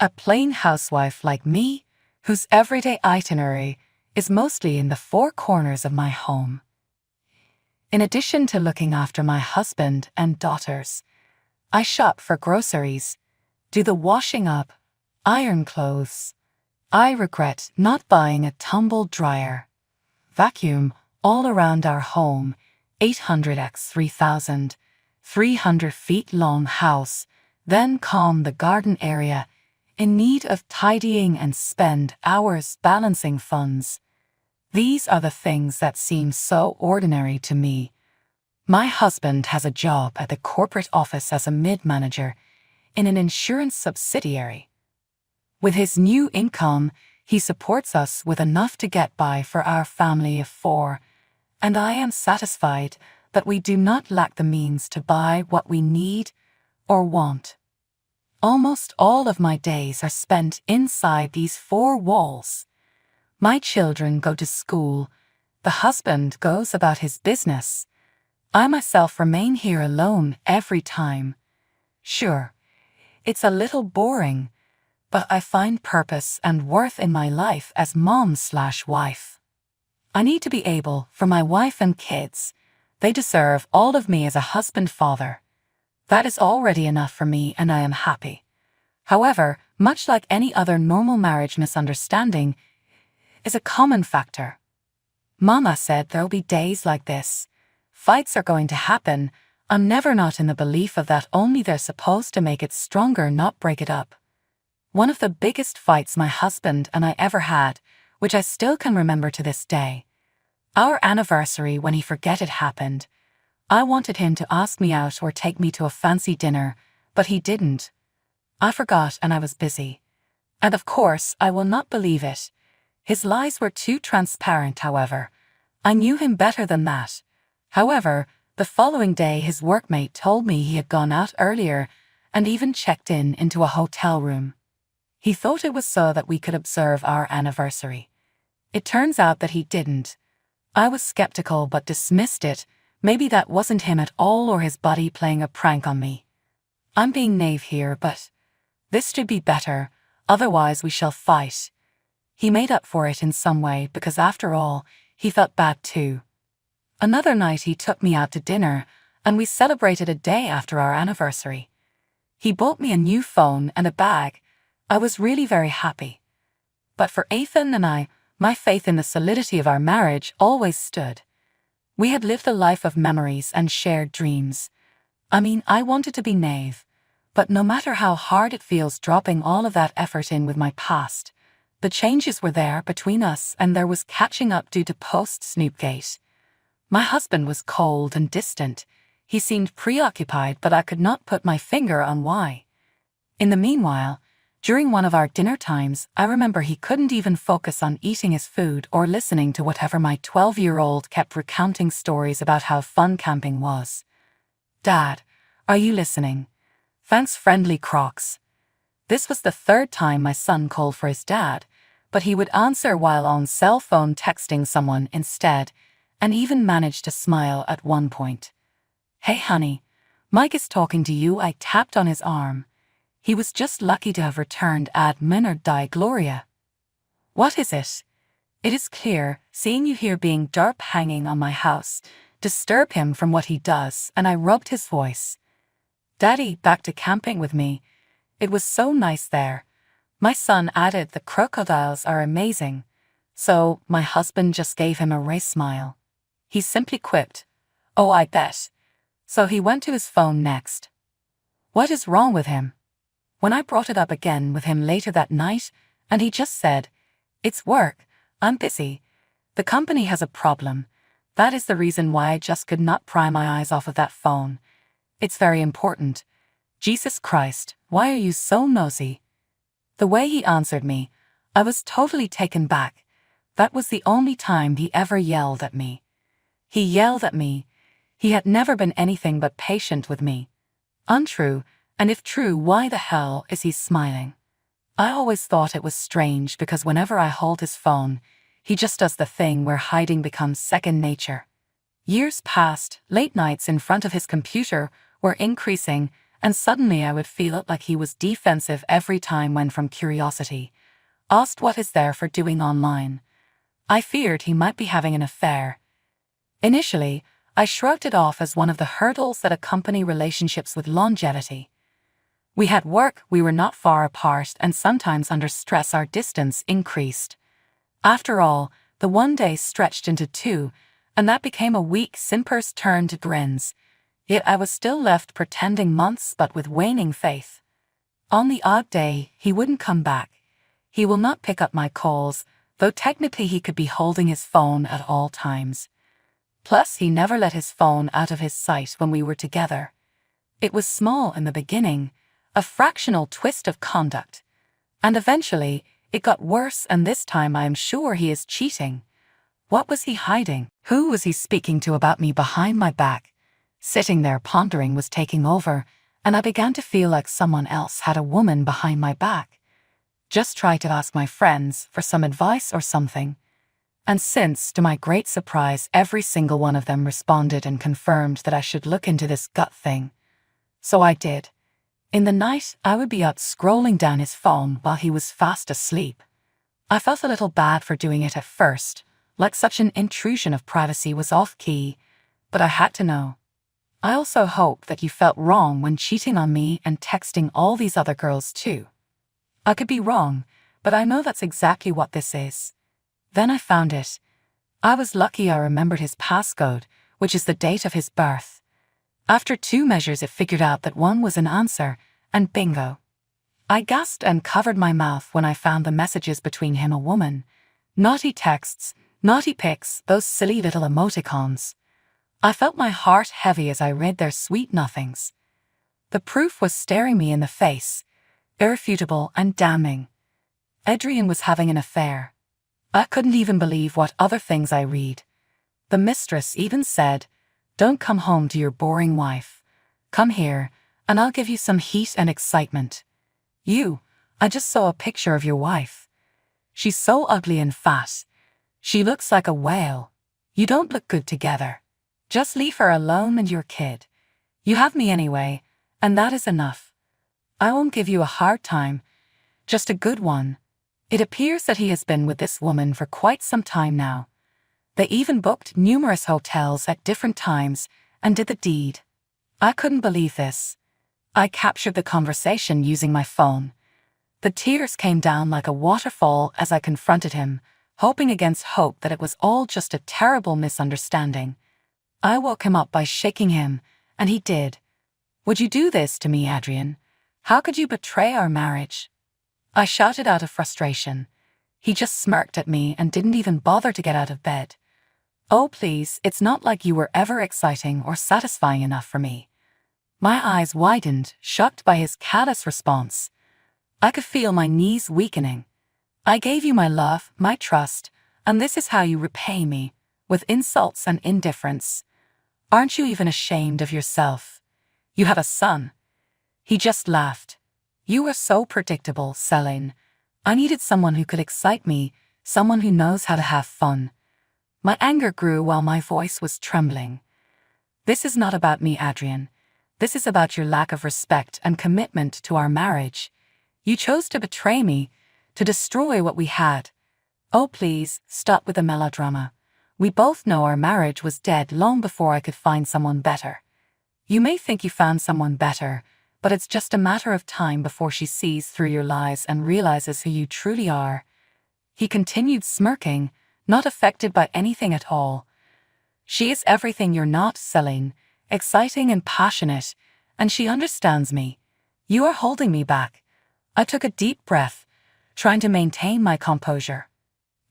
A plain housewife like me, whose everyday itinerary is mostly in the four corners of my home. In addition to looking after my husband and daughters, I shop for groceries, do the washing up, iron clothes. I regret not buying a tumble dryer, vacuum all around our home, 800x 300 feet long house, then comb the garden area in need of tidying and spend hours balancing funds. These are the things that seem so ordinary to me. My husband has a job at the corporate office as a mid-manager in an insurance subsidiary. With his new income, he supports us with enough to get by for our family of four, and I am satisfied that we do not lack the means to buy what we need or want. Almost all of my days are spent inside these four walls. My children go to school, the husband goes about his business. I myself remain here alone every time. Sure, it's a little boring, but I find purpose and worth in my life as mom/wife. I need to be able for my wife and kids. They deserve all of me as a husband-father. That is already enough for me and I am happy. However, much like any other normal marriage misunderstanding, is a common factor. Mama said there'll be days like this. Fights are going to happen. I'm never not in the belief of that, only they're supposed to make it stronger, not break it up. One of the biggest fights my husband and I ever had, which I still can remember to this day. Our anniversary when he forget it happened. I wanted him to ask me out or take me to a fancy dinner, but he didn't. I forgot and I was busy. And of course, I will not believe it. His lies were too transparent, however. I knew him better than that. However, the following day his workmate told me he had gone out earlier and even checked into a hotel room. He thought it was so that we could observe our anniversary. It turns out that he didn't. I was skeptical but dismissed it. Maybe that wasn't him at all or his buddy playing a prank on me. I'm being naive here, but this should be better, otherwise we shall fight. He made up for it in some way because after all, he felt bad too. Another night he took me out to dinner and we celebrated a day after our anniversary. He bought me a new phone and a bag. I was really very happy. But for Ethan and I, my faith in the solidity of our marriage always stood. We had lived a life of memories and shared dreams. I wanted to be naive, but no matter how hard it feels dropping all of that effort in with my past, the changes were there between us and there was catching up due to post-Snoopgate. My husband was cold and distant. He seemed preoccupied, but I could not put my finger on why. In the meanwhile, during one of our dinner times, I remember he couldn't even focus on eating his food or listening to whatever my 12-year-old kept recounting stories about how fun camping was. Dad, are you listening? Thanks, friendly Crocs. This was the third time my son called for his dad, but he would answer while on cell phone texting someone instead, and even managed to smile at one point. Hey honey, Mike is talking to you. I tapped on his arm. He was just lucky to have returned ad minor die gloria. What is it? It is clear, seeing you here being derp hanging on my house, disturb him from what he does, and I rubbed his voice. Daddy, back to camping with me. It was so nice there. My son added the crocodiles are amazing. So my husband just gave him a wry smile. He simply quipped, "Oh, I bet." So he went to his phone next. What is wrong with him? When I brought it up again with him later that night, and he just said, "It's work, I'm busy. The company has a problem. That is the reason why I just could not pry my eyes off of that phone. It's very important. Jesus Christ, why are you so nosy?" The way he answered me, I was totally taken back. That was the only time he ever yelled at me. He yelled at me. He had never been anything but patient with me. Untrue, and if true, why the hell is he smiling? I always thought it was strange because whenever I hold his phone, he just does the thing where hiding becomes second nature. Years passed, late nights in front of his computer were increasing, and suddenly I would feel it like he was defensive every time when from curiosity, asked what is there for doing online. I feared he might be having an affair. Initially, I shrugged it off as one of the hurdles that accompany relationships with longevity. We had work, we were not far apart, and sometimes under stress our distance increased. After all, the one day stretched into two, and that became a week. Simpers turned to grins. Yet I was still left pretending months but with waning faith. On the odd day, he wouldn't come back. He will not pick up my calls, though technically he could be holding his phone at all times. Plus, he never let his phone out of his sight when we were together. It was small in the beginning, a fractional twist of conduct. And eventually, it got worse, and this time I am sure he is cheating. What was he hiding? Who was he speaking to about me behind my back? Sitting there pondering was taking over, and I began to feel like someone else had a woman behind my back. Just try to ask my friends for some advice or something. And since, to my great surprise, every single one of them responded and confirmed that I should look into this gut thing. So I did. In the night, I would be out scrolling down his phone while he was fast asleep. I felt a little bad for doing it at first, like such an intrusion of privacy was off-key, but I had to know. I also hope that you felt wrong when cheating on me and texting all these other girls too. I could be wrong, but I know that's exactly what this is. Then I found it. I was lucky I remembered his passcode, which is the date of his birth. After 2 measures it figured out that 1 was an answer, and bingo. I gasped and covered my mouth when I found the messages between him and a woman. Naughty texts, naughty pics, those silly little emoticons. I felt my heart heavy as I read their sweet nothings. The proof was staring me in the face, irrefutable and damning. Adrian was having an affair. I couldn't even believe what other things I read. The mistress even said, "Don't come home to your boring wife. Come here, and I'll give you some heat and excitement. I just saw a picture of your wife. She's so ugly and fat. She looks like a whale. You don't look good together. Just leave her alone and your kid. You have me anyway, and that is enough. I won't give you a hard time, just a good one." It appears that he has been with this woman for quite some time now. They even booked numerous hotels at different times and did the deed. I couldn't believe this. I captured the conversation using my phone. The tears came down like a waterfall as I confronted him, hoping against hope that it was all just a terrible misunderstanding. I woke him up by shaking him, and he did. "Would you do this to me, Adrian? How could you betray our marriage?" I shouted out of frustration. He just smirked at me and didn't even bother to get out of bed. "Oh please, it's not like you were ever exciting or satisfying enough for me." My eyes widened, shocked by his callous response. I could feel my knees weakening. "I gave you my love, my trust, and this is how you repay me, with insults and indifference. Aren't you even ashamed of yourself? You have a son." He just laughed. "You were so predictable, Celine. I needed someone who could excite me, someone who knows how to have fun." My anger grew while my voice was trembling. "This is not about me, Adrian. This is about your lack of respect and commitment to our marriage. You chose to betray me, to destroy what we had. Oh please, stop with the melodrama. We both know our marriage was dead long before I could find someone better. You may think you found someone better, but it's just a matter of time before she sees through your lies and realizes who you truly are." He continued smirking, not affected by anything at all. "She is everything you're not, Celine, exciting and passionate, and she understands me. You are holding me back." I took a deep breath, trying to maintain my composure.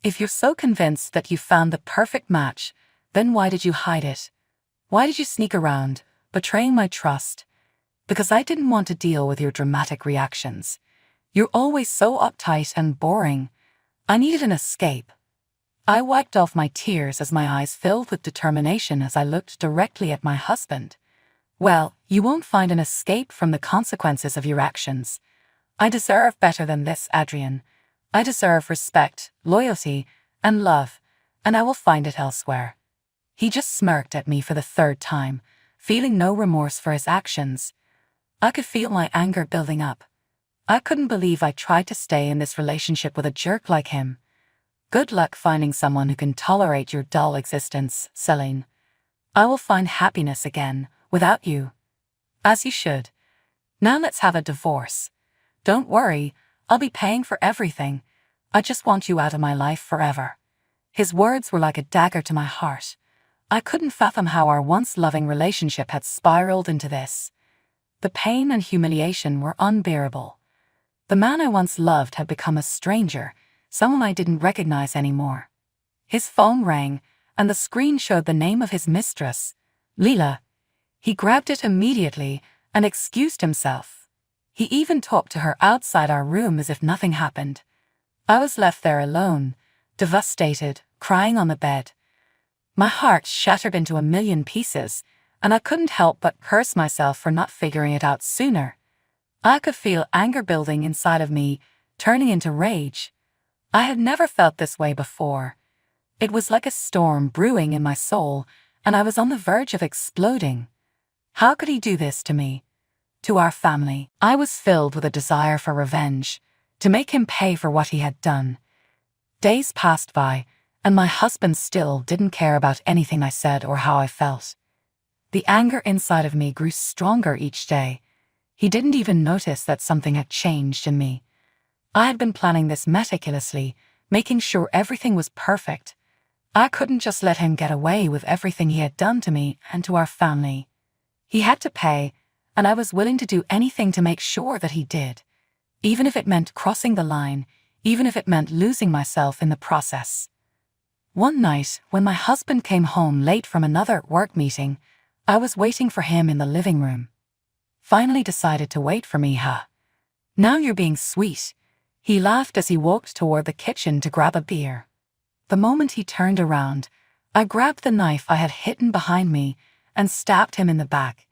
"If you're so convinced that you found the perfect match, then why did you hide it? Why did you sneak around, betraying my trust? Because I didn't want to deal with your dramatic reactions. You're always so uptight and boring. I needed an escape." I wiped off my tears as my eyes filled with determination as I looked directly at my husband. "Well, you won't find an escape from the consequences of your actions. I deserve better than this, Adrian. I deserve respect, loyalty, and love, and I will find it elsewhere." He just smirked at me for the 3rd time, feeling no remorse for his actions. I could feel my anger building up. I couldn't believe I tried to stay in this relationship with a jerk like him. Good luck finding someone who can tolerate your dull existence, Celine. I will find happiness again, without you. As you should. Now let's have a divorce. Don't worry, I'll be paying for everything. I just want you out of my life forever. His words were like a dagger to my heart. I couldn't fathom how our once loving relationship had spiraled into this. The pain and humiliation were unbearable. The man I once loved had become a stranger, someone I didn't recognize anymore. His phone rang, and the screen showed the name of his mistress, Leela. He grabbed it immediately and excused himself. He even talked to her outside our room as if nothing happened. I was left there alone, devastated, crying on the bed. My heart shattered into a million pieces, and I couldn't help but curse myself for not figuring it out sooner. I could feel anger building inside of me, turning into rage. I had never felt this way before. It was like a storm brewing in my soul, and I was on the verge of exploding. How could he do this to me? To our family? I was filled with a desire for revenge, to make him pay for what he had done. Days passed by, and my husband still didn't care about anything I said or how I felt. The anger inside of me grew stronger each day. He didn't even notice that something had changed in me. I had been planning this meticulously, making sure everything was perfect. I couldn't just let him get away with everything he had done to me and to our family. He had to pay, and I was willing to do anything to make sure that he did, even if it meant crossing the line, even if it meant losing myself in the process. One night, when my husband came home late from another work meeting, I was waiting for him in the living room. Finally decided to wait for me, huh? Now you're being sweet. He laughed as he walked toward the kitchen to grab a beer. The moment he turned around, I grabbed the knife I had hidden behind me and stabbed him in the back.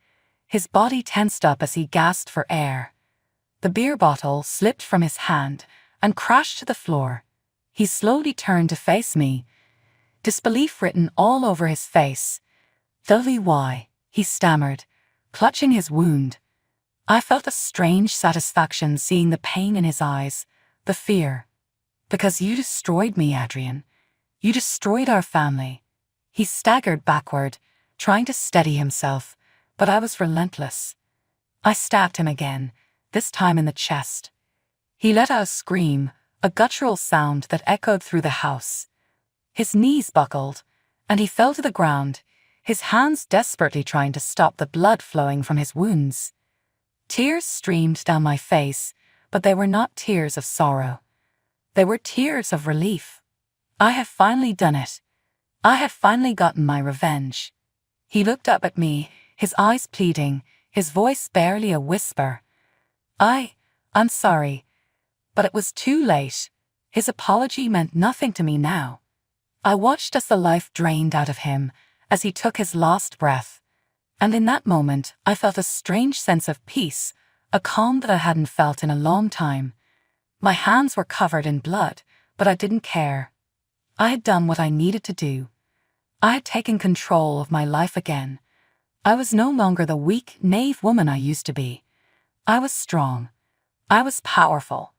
His body tensed up as he gasped for air. The beer bottle slipped from his hand and crashed to the floor. He slowly turned to face me, disbelief written all over his face. "Why?" he stammered, clutching his wound. I felt a strange satisfaction seeing the pain in his eyes, the fear. "Because you destroyed me, Adrian. You destroyed our family." He staggered backward, trying to steady himself, but I was relentless. I stabbed him again, this time in the chest. He let out a scream, a guttural sound that echoed through the house. His knees buckled, and he fell to the ground, his hands desperately trying to stop the blood flowing from his wounds. Tears streamed down my face, but they were not tears of sorrow. They were tears of relief. I had finally done it. I had finally gotten my revenge. He looked up at me, his eyes pleading, his voice barely a whisper. I'm sorry, but it was too late. His apology meant nothing to me now. I watched as the life drained out of him, as he took his last breath. And in that moment, I felt a strange sense of peace, a calm that I hadn't felt in a long time. My hands were covered in blood, but I didn't care. I had done what I needed to do. I had taken control of my life again. I was no longer the weak, naive woman I used to be. I was strong. I was powerful.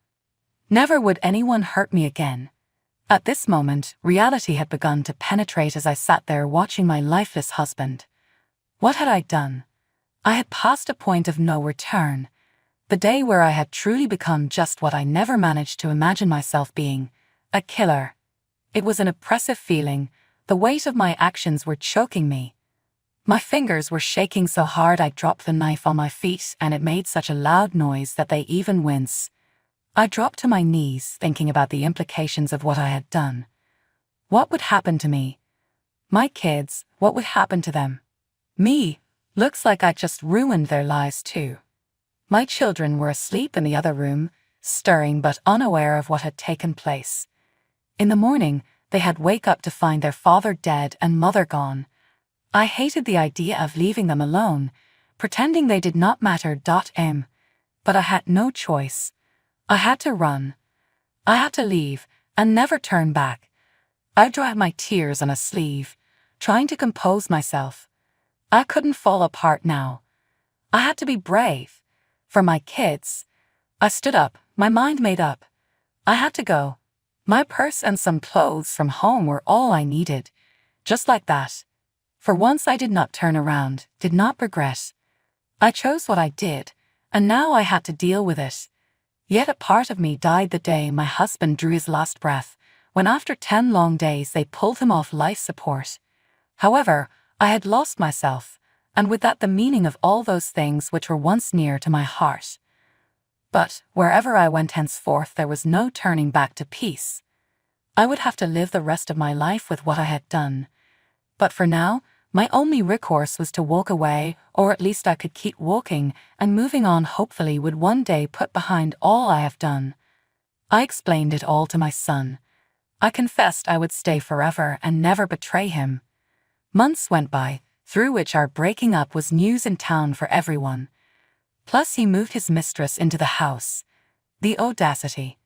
Never would anyone hurt me again. At this moment, reality had begun to penetrate as I sat there watching my lifeless husband. What had I done? I had passed a point of no return. The day where I had truly become just what I never managed to imagine myself being, a killer. It was an oppressive feeling. The weight of my actions were choking me. My fingers were shaking so hard I dropped the knife on my feet, and it made such a loud noise that they even wince. I dropped to my knees, thinking about the implications of what I had done. What would happen to me? My kids, what would happen to them? Me, looks like I just ruined their lives too. My children were asleep in the other room, stirring but unaware of what had taken place. In the morning, they had wake up to find their father dead and mother gone. I hated the idea of leaving them alone, pretending they did not matter. But I had no choice. I had to run. I had to leave and never turn back. I dried my tears on a sleeve, trying to compose myself. I couldn't fall apart now. I had to be brave. For my kids. I stood up, my mind made up. I had to go. My purse and some clothes from home were all I needed. Just like that. For once I did not turn around, did not regret. I chose what I did, and now I had to deal with it. Yet a part of me died the day my husband drew his last breath, when after 10 long days they pulled him off life support. However, I had lost myself, and with that the meaning of all those things which were once near to my heart. But wherever I went henceforth there was no turning back to peace. I would have to live the rest of my life with what I had done. But for now, my only recourse was to walk away, or at least I could keep walking, and moving on hopefully would one day put behind all I have done. I explained it all to my son. I confessed I would stay forever and never betray him. Months went by, through which our breaking up was news in town for everyone. Plus he moved his mistress into the house. The audacity.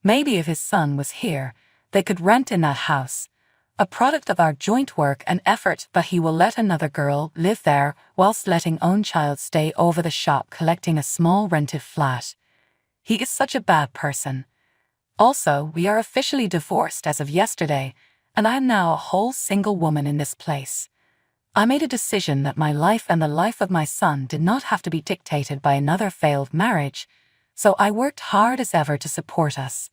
Maybe if his son was here, they could rent in that house. A product of our joint work and effort, but he will let another girl live there whilst letting own child stay over the shop collecting a small rented flat. He is such a bad person. Also, we are officially divorced as of yesterday, and I am now a whole single woman in this place. I made a decision that my life and the life of my son did not have to be dictated by another failed marriage, so I worked hard as ever to support us.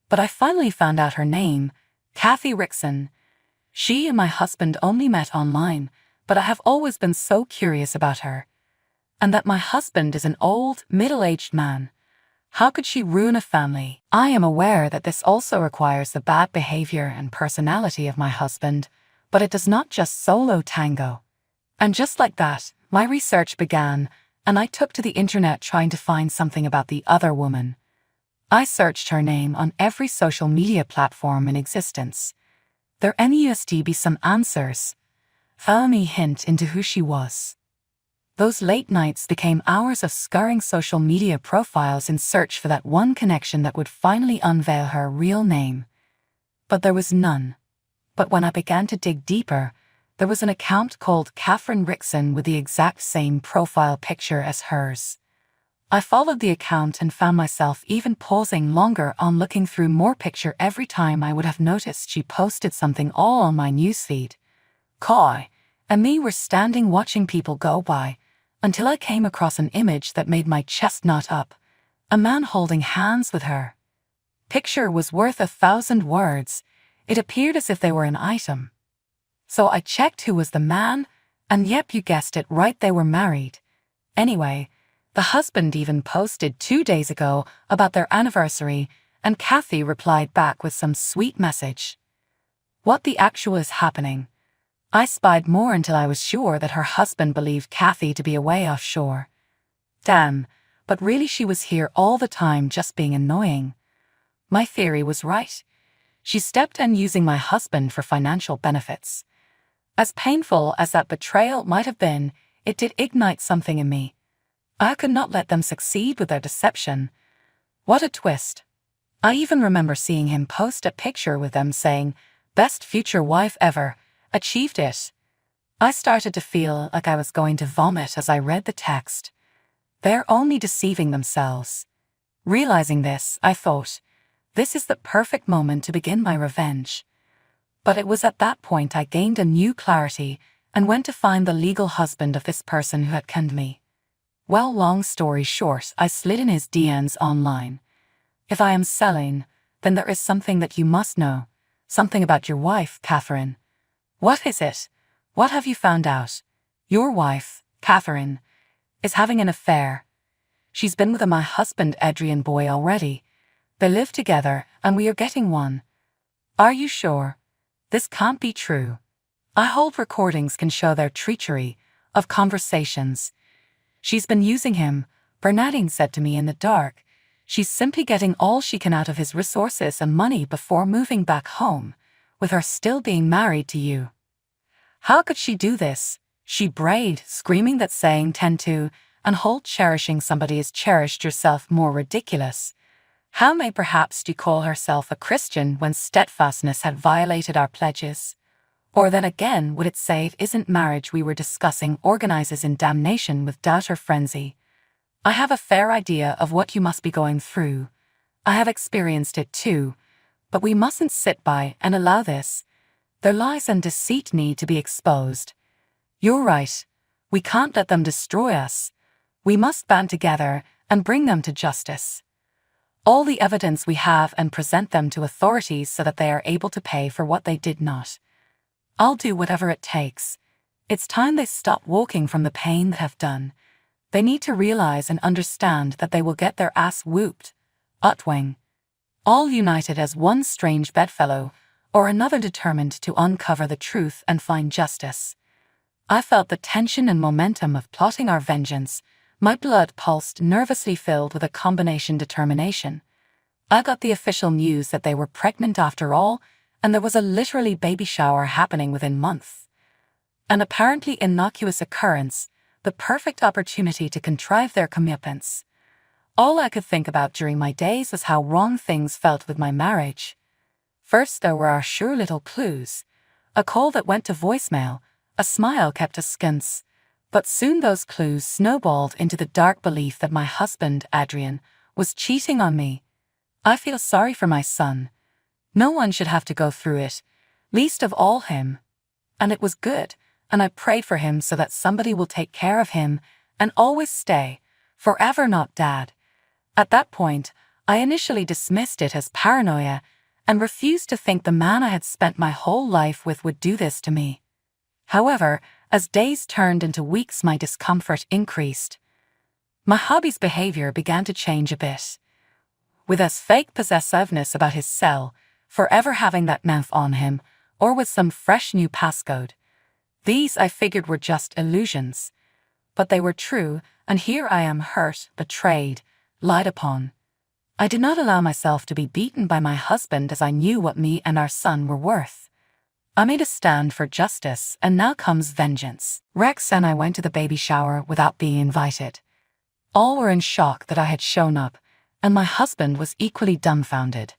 But I finally found out her name, Kathy Rickson. She and my husband only met online, but I have always been so curious about her. And that my husband is an old, middle-aged man. How could she ruin a family? I am aware that this also requires the bad behavior and personality of my husband, but it does not just solo tango. And just like that, my research began, and I took to the internet trying to find something about the other woman. I searched her name on every social media platform in existence. There must be some answers. Found me hint into who she was. Those late nights became hours of scouring social media profiles in search for that one connection that would finally unveil her real name. But there was none. But when I began to dig deeper, there was an account called Catherine Rickson with the exact same profile picture as hers. I followed the account and found myself even pausing longer on looking through more picture every time I would have noticed she posted something all on my newsfeed. Kai and me were standing watching people go by, until I came across an image that made my chest knot up, a man holding hands with her. Picture was worth 1,000 words. It appeared as if they were an item. So I checked who was the man, and yep, you guessed it right, they were married. Anyway, the husband even posted 2 days ago about their anniversary, and Kathy replied back with some sweet message. What the actual is happening? I spied more until I was sure that her husband believed Kathy to be away offshore. Damn, but really she was here all the time just being annoying. My theory was right. She stepped in using my husband for financial benefits. As painful as that betrayal might have been, it did ignite something in me. I could not let them succeed with their deception. What a twist. I even remember seeing him post a picture with them saying, "Best future wife ever, achieved it." I started to feel like I was going to vomit as I read the text. They're only deceiving themselves. Realizing this, I thought, this is the perfect moment to begin my revenge. But it was at that point I gained a new clarity and went to find the legal husband of this person who had conned me. Well, long story short, I slid in his DMs online. If I am selling, then there is something that you must know. Something about your wife, Catherine. What is it? What have you found out? Your wife, Catherine, is having an affair. She's been with my husband, Adrian Boy, already. They live together, and we are getting one. Are you sure? This can't be true. I hold recordings can show their treachery of conversations. She's been using him, Bernadine said to me in the dark. She's simply getting all she can out of his resources and money before moving back home, with her still being married to you. How could she do this? She brayed, screaming that saying tend to and hold cherishing somebody as cherished yourself more ridiculous. How may perhaps you call herself a Christian when steadfastness had violated our pledges? Or then again would it say it isn't marriage we were discussing organizes in damnation with doubt or frenzy? I have a fair idea of what you must be going through. I have experienced it too, but we mustn't sit by and allow this. Their lies and deceit need to be exposed. You're right. We can't let them destroy us. We must band together and bring them to justice. All the evidence we have and present them to authorities so that they are able to pay for what they did not. I'll do whatever it takes. It's time they stop walking from the pain they have done. They need to realize and understand that they will get their ass whooped. Utwing. All united as one strange bedfellow, or another determined to uncover the truth and find justice. I felt the tension and momentum of plotting our vengeance. My blood pulsed, nervously filled with a combination determination. I got the official news that they were pregnant after all, and there was a literally baby shower happening within months. An apparently innocuous occurrence, the perfect opportunity to contrive their comeuppance. All I could think about during my days was how wrong things felt with my marriage. First there were our sure little clues. A call that went to voicemail, a smile kept askance. But soon those clues snowballed into the dark belief that my husband, Adrian, was cheating on me. I feel sorry for my son. No one should have to go through it, least of all him. And it was good, and I prayed for him so that somebody will take care of him and always stay, forever not Dad. At that point, I initially dismissed it as paranoia and refused to think the man I had spent my whole life with would do this to me. However, as days turned into weeks, my discomfort increased. My hubby's behavior began to change a bit. With his fake possessiveness about his cell, forever having that mouth on him, or with some fresh new passcode. These I figured were just illusions. But they were true, and here I am hurt, betrayed, lied upon. I did not allow myself to be beaten by my husband as I knew what me and our son were worth. I made a stand for justice, and now comes vengeance. Rex and I went to the baby shower without being invited. All were in shock that I had shown up, and my husband was equally dumbfounded.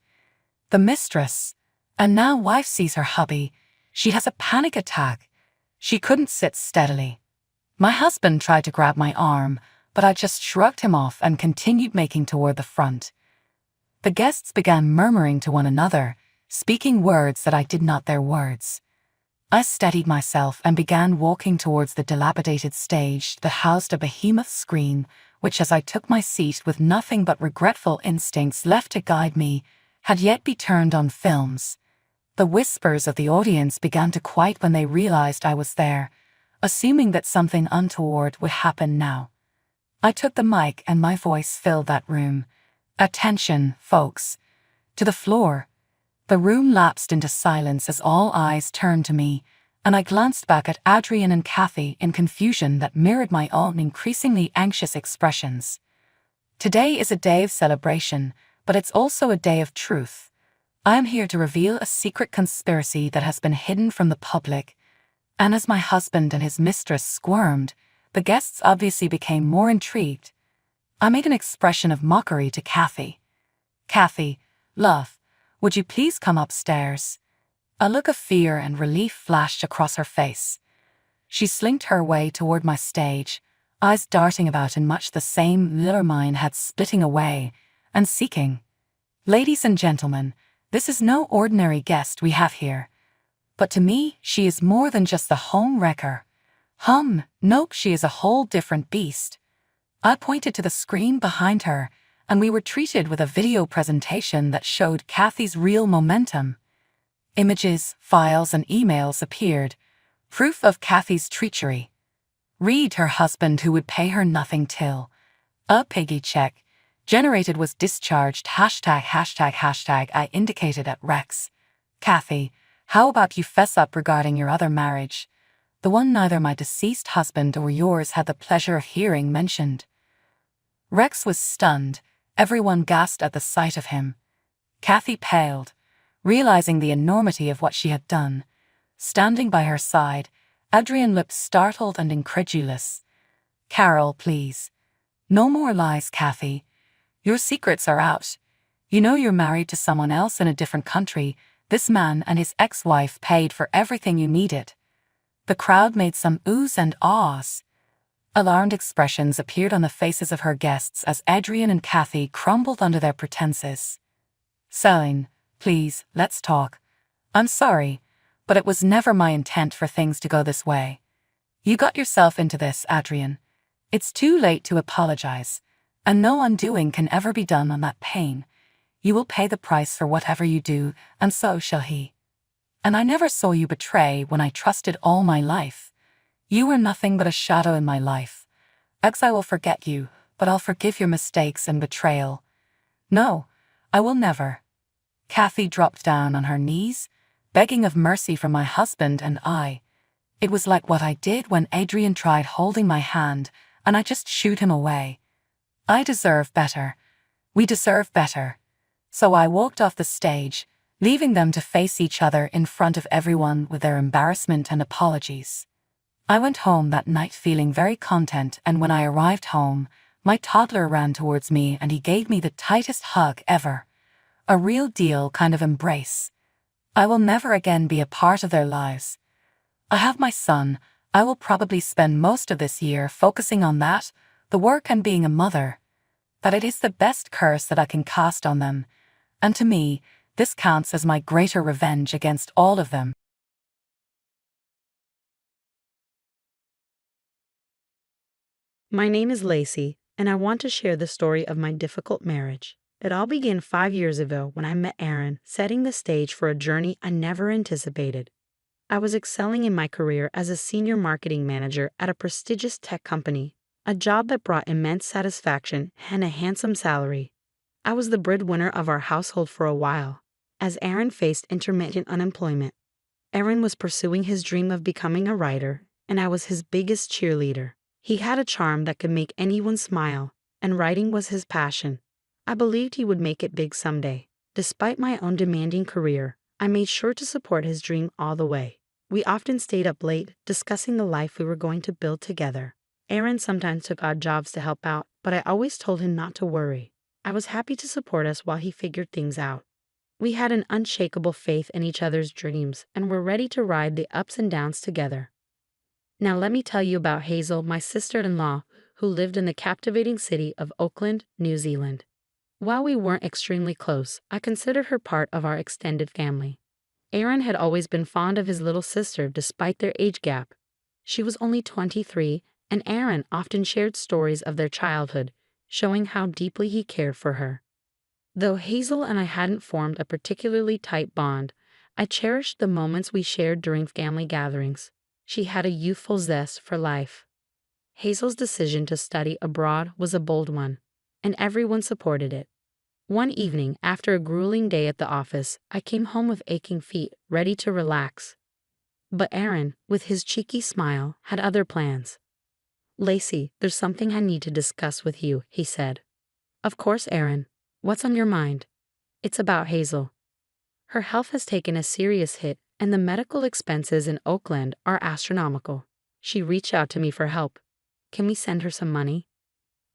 The mistress, and now wife, sees her hubby. She has a panic attack. She couldn't sit steadily. My husband tried to grab my arm, but I just shrugged him off and continued making toward the front. The guests began murmuring to one another, speaking words that I did not their words. I steadied myself and began walking towards the dilapidated stage that housed a behemoth screen, which, as I took my seat with nothing but regretful instincts left to guide me, had yet be turned on films. The whispers of the audience began to quiet when they realized I was there, assuming that something untoward would happen now. I took the mic and my voice filled that room. Attention, folks. To the floor. The room lapsed into silence as all eyes turned to me, and I glanced back at Adrian and Kathy in confusion that mirrored my own increasingly anxious expressions. Today is a day of celebration, but it's also a day of truth. I am here to reveal a secret conspiracy that has been hidden from the public, and as my husband and his mistress squirmed, the guests obviously became more intrigued. I made an expression of mockery to Kathy. "Kathy, love, would you please come upstairs?" A look of fear and relief flashed across her face. She slinked her way toward my stage, eyes darting about in much the same manner mine had, splitting away and seeking. "Ladies and gentlemen, this is no ordinary guest we have here. But to me, she is more than just the home wrecker. Nope, she is a whole different beast." I pointed to the screen behind her, and we were treated with a video presentation that showed Kathy's real momentum. Images, files, and emails appeared, proof of Kathy's treachery. Reed, her husband, who would pay her nothing till a piggy check generated was discharged. ####. I indicated at Rex. "Kathy, how about you fess up regarding your other marriage? The one neither my deceased husband or yours had the pleasure of hearing mentioned." Rex was stunned. Everyone gasped at the sight of him. Kathy paled, realizing the enormity of what she had done. Standing by her side, Adrian looked startled and incredulous. "Carol, please. No more lies, Kathy. Your secrets are out. You know you're married to someone else in a different country. This man and his ex-wife paid for everything you needed." The crowd made some oohs and ahs. Alarmed expressions appeared on the faces of her guests as Adrian and Kathy crumbled under their pretenses. Celine, please, let's talk. I'm sorry, but it was never my intent for things to go this way. You got yourself into this, Adrian. It's too late to apologize, and no undoing can ever be done on that pain. You will pay the price for whatever you do, and so shall he. And I never saw you betray when I trusted all my life. You were nothing but a shadow in my life. I will forget you, but I'll forgive your mistakes and betrayal. No, I will never. Kathy dropped down on her knees, begging of mercy from my husband and I. It was like what I did when Adrian tried holding my hand, and I just shooed him away. I deserve better. We deserve better. So I walked off the stage, leaving them to face each other in front of everyone with their embarrassment and apologies. I went home that night feeling very content, and when I arrived home, my toddler ran towards me and he gave me the tightest hug ever. A real deal kind of embrace. I will never again be a part of their lives. I have my son. I will probably spend most of this year focusing on that, the work and being a mother. That it is the best curse that I can cast on them. And to me, this counts as my greater revenge against all of them. My name is Lacey, and I want to share the story of my difficult marriage. It all began 5 years ago when I met Aaron, setting the stage for a journey I never anticipated. I was excelling in my career as a senior marketing manager at a prestigious tech company, a job that brought immense satisfaction and a handsome salary. I was the breadwinner of our household for a while, as Aaron faced intermittent unemployment. Aaron was pursuing his dream of becoming a writer, and I was his biggest cheerleader. He had a charm that could make anyone smile, and writing was his passion. I believed he would make it big someday. Despite my own demanding career, I made sure to support his dream all the way. We often stayed up late, discussing the life we were going to build together. Aaron sometimes took odd jobs to help out, but I always told him not to worry. I was happy to support us while he figured things out. We had an unshakable faith in each other's dreams and were ready to ride the ups and downs together. Now let me tell you about Hazel, my sister-in-law, who lived in the captivating city of Auckland, New Zealand. While we weren't extremely close, I considered her part of our extended family. Aaron had always been fond of his little sister despite their age gap. She was only 23, and Aaron often shared stories of their childhood, showing how deeply he cared for her. Though Hazel and I hadn't formed a particularly tight bond, I cherished the moments we shared during family gatherings. She had a youthful zest for life. Hazel's decision to study abroad was a bold one, and everyone supported it. One evening, after a grueling day at the office, I came home with aching feet, ready to relax. But Aaron, with his cheeky smile, had other plans. "Lacey, there's something I need to discuss with you," he said. "Of course, Aaron. What's on your mind?" "It's about Hazel. Her health has taken a serious hit, and the medical expenses in Auckland are astronomical. She reached out to me for help. Can we send her some money?"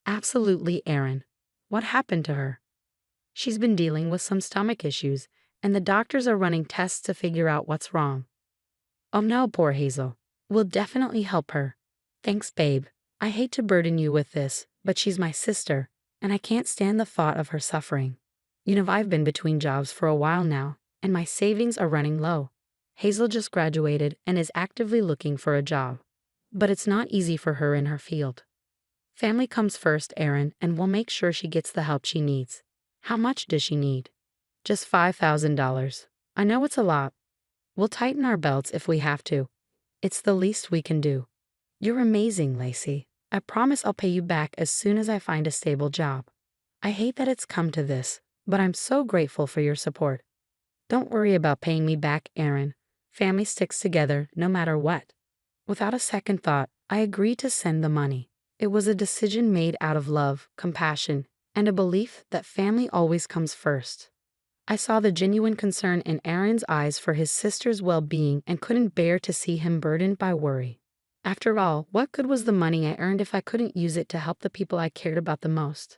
"Absolutely, Aaron. What happened to her?" "She's been dealing with some stomach issues, and the doctors are running tests to figure out what's wrong." "Oh no, poor Hazel. We'll definitely help her." "Thanks, babe. I hate to burden you with this, but she's my sister, and I can't stand the thought of her suffering. I've been between jobs for a while now, and my savings are running low. Hazel just graduated and is actively looking for a job. But it's not easy for her in her field. Family comes first, Aaron, and we'll make sure she gets the help she needs." "How much does she need?" "Just $5,000. I know it's a lot. We'll tighten our belts if we have to. It's the least we can do." "You're amazing, Lacey. I promise I'll pay you back as soon as I find a stable job. I hate that it's come to this, but I'm so grateful for your support." "Don't worry about paying me back, Aaron. Family sticks together no matter what." Without a second thought, I agreed to send the money. It was a decision made out of love, compassion, and a belief that family always comes first. I saw the genuine concern in Aaron's eyes for his sister's well-being and couldn't bear to see him burdened by worry. After all, what good was the money I earned if I couldn't use it to help the people I cared about the most?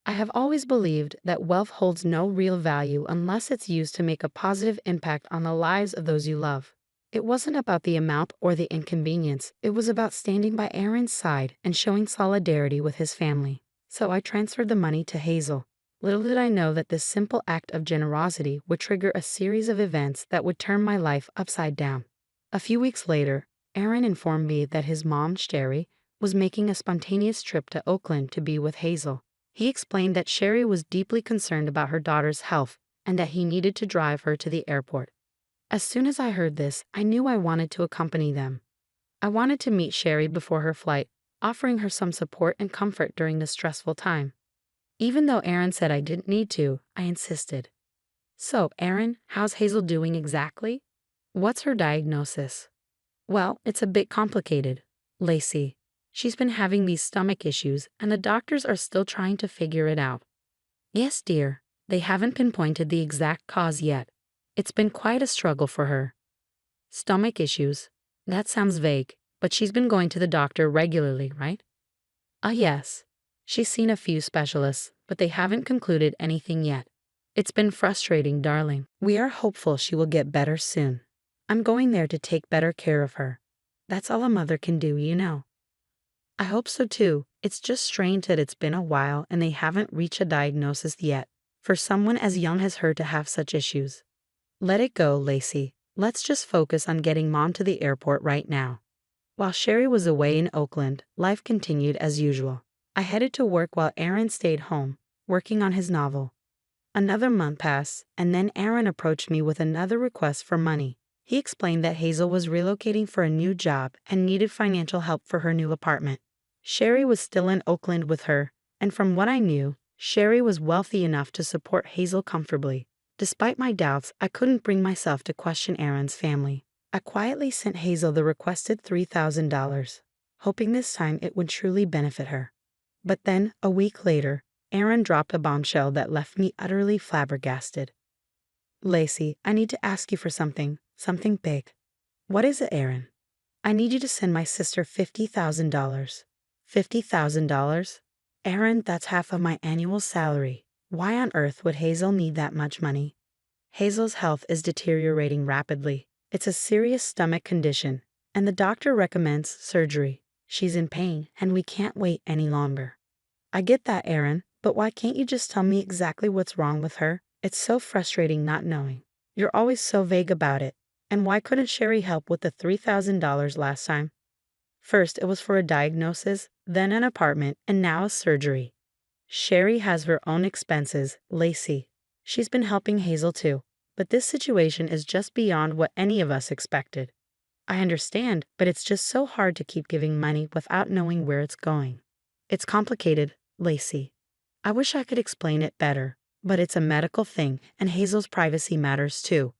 I have always believed that wealth holds no real value unless it's used to make a positive impact on the lives of those you love. It wasn't about the amount or the inconvenience, it was about standing by Aaron's side and showing solidarity with his family. So I transferred the money to Hazel. Little did I know that this simple act of generosity would trigger a series of events that would turn my life upside down. A few weeks later, Aaron informed me that his mom, Sherry, was making a spontaneous trip to Oakland to be with Hazel. He explained that Sherry was deeply concerned about her daughter's health and that he needed to drive her to the airport. As soon as I heard this, I knew I wanted to accompany them. I wanted to meet Sherry before her flight, offering her some support and comfort during this stressful time. Even though Aaron said I didn't need to, I insisted. So, Aaron, how's Hazel doing exactly? What's her diagnosis? Well, it's a bit complicated, Lacey. She's been having these stomach issues, and the doctors are still trying to figure it out. Yes, dear, they haven't pinpointed the exact cause yet. It's been quite a struggle for her. Stomach issues? That sounds vague, but she's been going to the doctor regularly, right? Yes. She's seen a few specialists, but they haven't concluded anything yet. It's been frustrating, darling. We are hopeful she will get better soon. I'm going there to take better care of her. That's all a mother can do, you know. I hope so too. It's just strange that it's been a while and they haven't reached a diagnosis yet, for someone as young as her to have such issues. Let it go, Lacey. Let's just focus on getting Mom to the airport right now. While Sherry was away in Oakland, life continued as usual. I headed to work while Aaron stayed home, working on his novel. Another month passed, and then Aaron approached me with another request for money. He explained that Hazel was relocating for a new job and needed financial help for her new apartment. Sherry was still in Oakland with her, and from what I knew, Sherry was wealthy enough to support Hazel comfortably. Despite my doubts, I couldn't bring myself to question Aaron's family. I quietly sent Hazel the requested $3,000, hoping this time it would truly benefit her. But then, a week later, Aaron dropped a bombshell that left me utterly flabbergasted. Lacey, I need to ask you for something big. What is it, Aaron? I need you to send my sister $50,000. $50,000? Aaron, that's half of my annual salary. Why on earth would Hazel need that much money? Hazel's health is deteriorating rapidly. It's a serious stomach condition, and the doctor recommends surgery. She's in pain, and we can't wait any longer. I get that, Aaron, but why can't you just tell me exactly what's wrong with her? It's so frustrating not knowing. You're always so vague about it. And why couldn't Sherry help with the $3,000 last time? First, it was for a diagnosis, then an apartment, and now a surgery. Sherry has her own expenses, Lacey. She's been helping Hazel too, but this situation is just beyond what any of us expected. I understand, but it's just so hard to keep giving money without knowing where it's going. It's complicated, Lacey. I wish I could explain it better, but it's a medical thing, and Hazel's privacy matters too.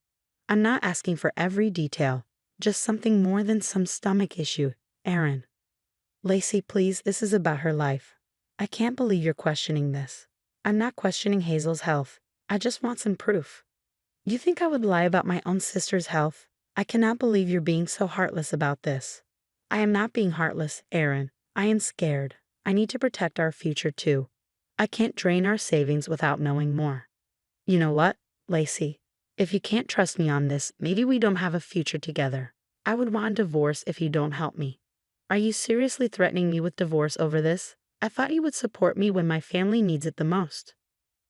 I'm not asking for every detail, just something more than some stomach issue, Aaron. Lacey, please, this is about her life. I can't believe you're questioning this. I'm not questioning Hazel's health. I just want some proof. You think I would lie about my own sister's health? I cannot believe you're being so heartless about this. I am not being heartless, Aaron. I am scared. I need to protect our future too. I can't drain our savings without knowing more. You know what, Lacey? If you can't trust me on this, maybe we don't have a future together. I would want a divorce if you don't help me. Are you seriously threatening me with divorce over this? I thought you would support me when my family needs it the most.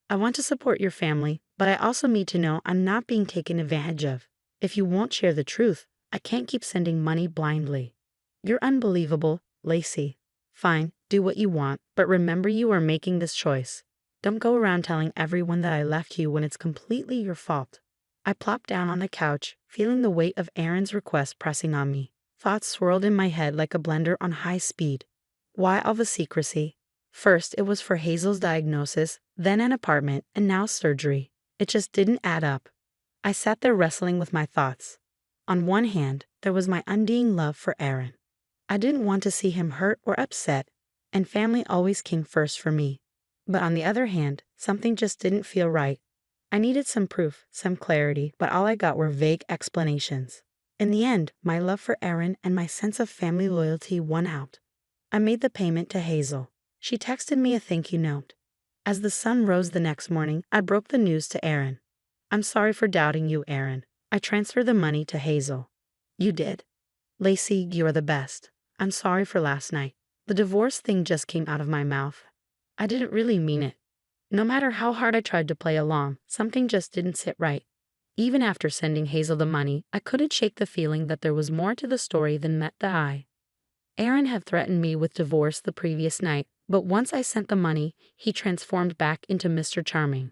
I want to support your family, but I also need to know I'm not being taken advantage of. If you won't share the truth, I can't keep sending money blindly. You're unbelievable, Lacey. Fine, do what you want, but remember you are making this choice. Don't go around telling everyone that I left you when it's completely your fault. I plopped down on the couch, feeling the weight of Aaron's request pressing on me. Thoughts swirled in my head like a blender on high speed. Why all the secrecy? First, it was for Hazel's diagnosis, then an apartment, and now surgery. It just didn't add up. I sat there wrestling with my thoughts. On one hand, there was my undying love for Aaron. I didn't want to see him hurt or upset, and family always came first for me. But on the other hand, something just didn't feel right. I needed some proof, some clarity, but all I got were vague explanations. In the end, my love for Aaron and my sense of family loyalty won out. I made the payment to Hazel. She texted me a thank you note. As the sun rose the next morning, I broke the news to Aaron. I'm sorry for doubting you, Aaron. I transferred the money to Hazel. You did. Lacey, you are the best. I'm sorry for last night. The divorce thing just came out of my mouth. I didn't really mean it. No matter how hard I tried to play along, something just didn't sit right. Even after sending Hazel the money, I couldn't shake the feeling that there was more to the story than met the eye. Aaron had threatened me with divorce the previous night, but once I sent the money, he transformed back into Mr. Charming.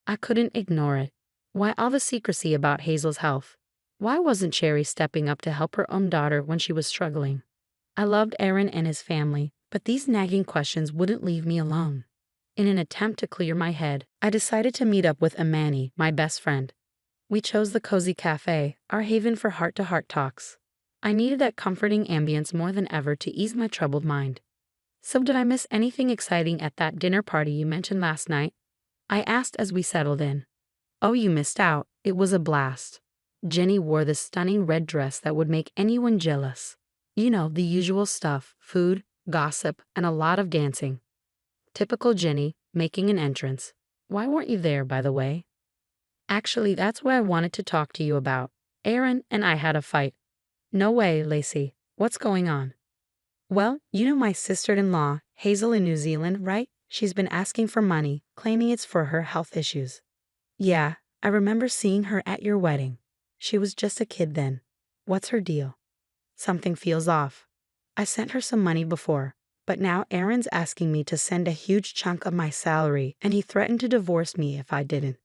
I couldn't ignore it. Why all the secrecy about Hazel's health? Why wasn't Sherry stepping up to help her own daughter when she was struggling? I loved Aaron and his family, but these nagging questions wouldn't leave me alone. In an attempt to clear my head, I decided to meet up with Amani, my best friend. We chose the cozy cafe, our haven for heart-to-heart talks. I needed that comforting ambience more than ever to ease my troubled mind. So did I miss anything exciting at that dinner party you mentioned last night? I asked as we settled in. Oh, you missed out. It was a blast. Jenny wore this stunning red dress that would make anyone jealous. You know, the usual stuff, food, gossip, and a lot of dancing. Typical Jenny, making an entrance. Why weren't you there, by the way? Actually, that's what I wanted to talk to you about. Aaron and I had a fight. No way, Lacey. What's going on? Well, you know my sister-in-law, Hazel in New Zealand, right? She's been asking for money, claiming it's for her health issues. Yeah, I remember seeing her at your wedding. She was just a kid then. What's her deal? Something feels off. I sent her some money before, but now Aaron's asking me to send a huge chunk of my salary, and he threatened to divorce me if I didn't.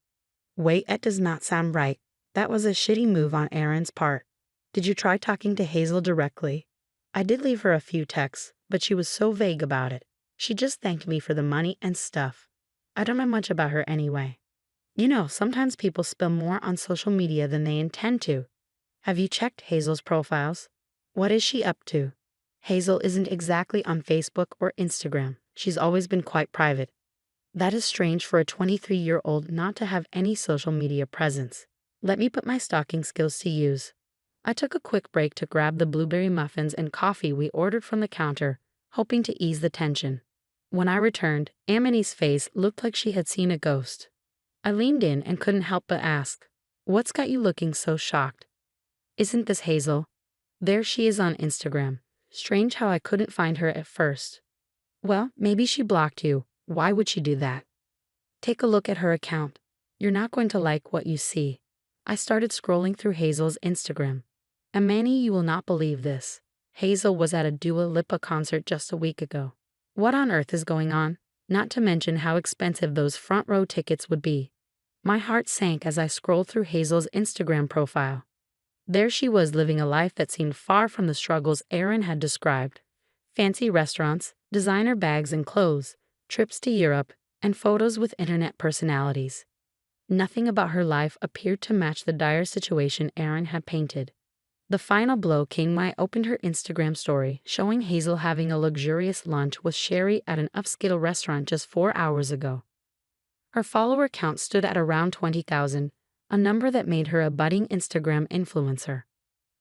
Wait, that does not sound right. That was a shitty move on Aaron's part. Did you try talking to Hazel directly? I did leave her a few texts, but she was so vague about it. She just thanked me for the money and stuff. I don't know much about her anyway. You know, sometimes people spill more on social media than they intend to. Have you checked Hazel's profiles? What is she up to? Hazel isn't exactly on Facebook or Instagram. She's always been quite private. That is strange for a 23-year-old not to have any social media presence. Let me put my stalking skills to use. I took a quick break to grab the blueberry muffins and coffee we ordered from the counter, hoping to ease the tension. When I returned, Amani's face looked like she had seen a ghost. I leaned in and couldn't help but ask, "What's got you looking so shocked?" "Isn't this Hazel? There she is on Instagram. Strange how I couldn't find her at first." "Well, maybe she blocked you. Why would she do that?" "Take a look at her account. You're not going to like what you see." I started scrolling through Hazel's Instagram. Amani, you will not believe this. Hazel was at a Dua Lipa concert just a week ago. What on earth is going on? Not to mention how expensive those front row tickets would be. My heart sank as I scrolled through Hazel's Instagram profile. There she was living a life that seemed far from the struggles Aaron had described. Fancy restaurants, designer bags and clothes, trips to Europe, and photos with internet personalities. Nothing about her life appeared to match the dire situation Aaron had painted. The final blow came when I opened her Instagram story, showing Hazel having a luxurious lunch with Sherry at an upscale restaurant just 4 hours ago. Her follower count stood at around 20,000, a number that made her a budding Instagram influencer.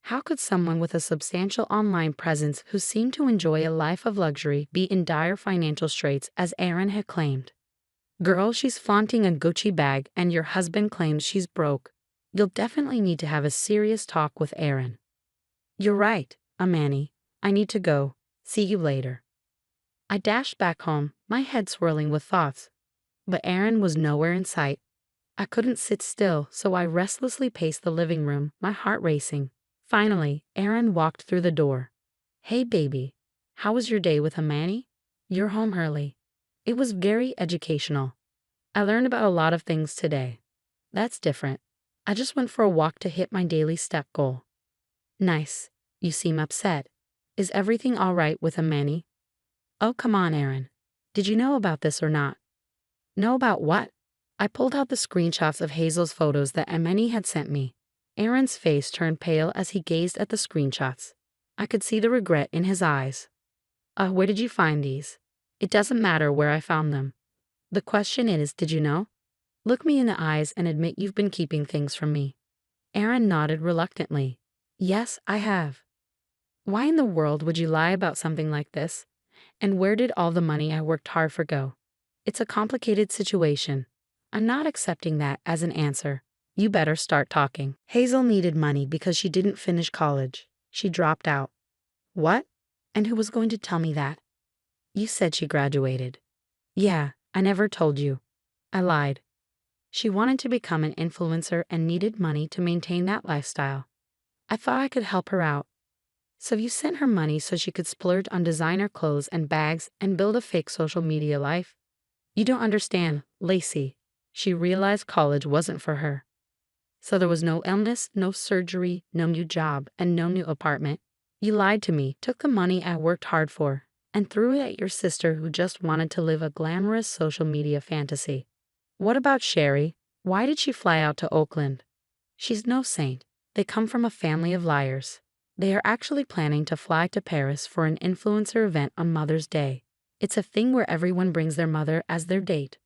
How could someone with a substantial online presence who seemed to enjoy a life of luxury be in dire financial straits as Aaron had claimed? Girl, she's flaunting a Gucci bag and your husband claims she's broke. You'll definitely need to have a serious talk with Aaron. You're right, Amani. I need to go. See you later. I dashed back home, my head swirling with thoughts. But Aaron was nowhere in sight. I couldn't sit still, so I restlessly paced the living room, my heart racing. Finally, Aaron walked through the door. Hey baby, how was your day with Amani? You're home early. It was very educational. I learned about a lot of things today. That's different. I just went for a walk to hit my daily step goal. Nice. You seem upset. Is everything all right with Amani? Oh, come on, Aaron. Did you know about this or not? Know about what? I pulled out the screenshots of Hazel's photos that Amani had sent me. Aaron's face turned pale as he gazed at the screenshots. I could see the regret in his eyes. Where did you find these? It doesn't matter where I found them. The question is, did you know? Look me in the eyes and admit you've been keeping things from me. Aaron nodded reluctantly. Yes, I have. Why in the world would you lie about something like this? And where did all the money I worked hard for go? It's a complicated situation. I'm not accepting that as an answer. You better start talking. Hazel needed money because she didn't finish college. She dropped out. What? And who was going to tell me that? You said she graduated. Yeah, I never told you. I lied. She wanted to become an influencer and needed money to maintain that lifestyle. I thought I could help her out. So you sent her money so she could splurge on designer clothes and bags and build a fake social media life? You don't understand, Lacey. She realized college wasn't for her. So there was no illness, no surgery, no new job, and no new apartment. You lied to me, took the money I worked hard for, and threw it at your sister who just wanted to live a glamorous social media fantasy. What about Sherry? Why did she fly out to Oakland? She's no saint. They come from a family of liars. They are actually planning to fly to Paris for an influencer event on Mother's Day. It's a thing where everyone brings their mother as their date.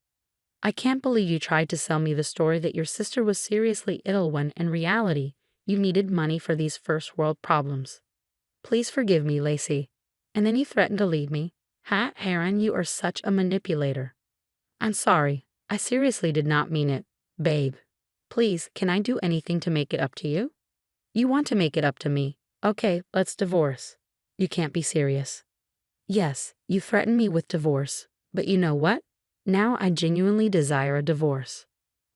I can't believe you tried to sell me the story that your sister was seriously ill when, in reality, you needed money for these first world problems. Please forgive me, Lacey. And then you threatened to leave me. Aaron, you are such a manipulator. I'm sorry. I seriously did not mean it, babe. Please, can I do anything to make it up to you? You want to make it up to me. Okay, let's divorce. You can't be serious. Yes, you threatened me with divorce, but you know what? Now I genuinely desire a divorce.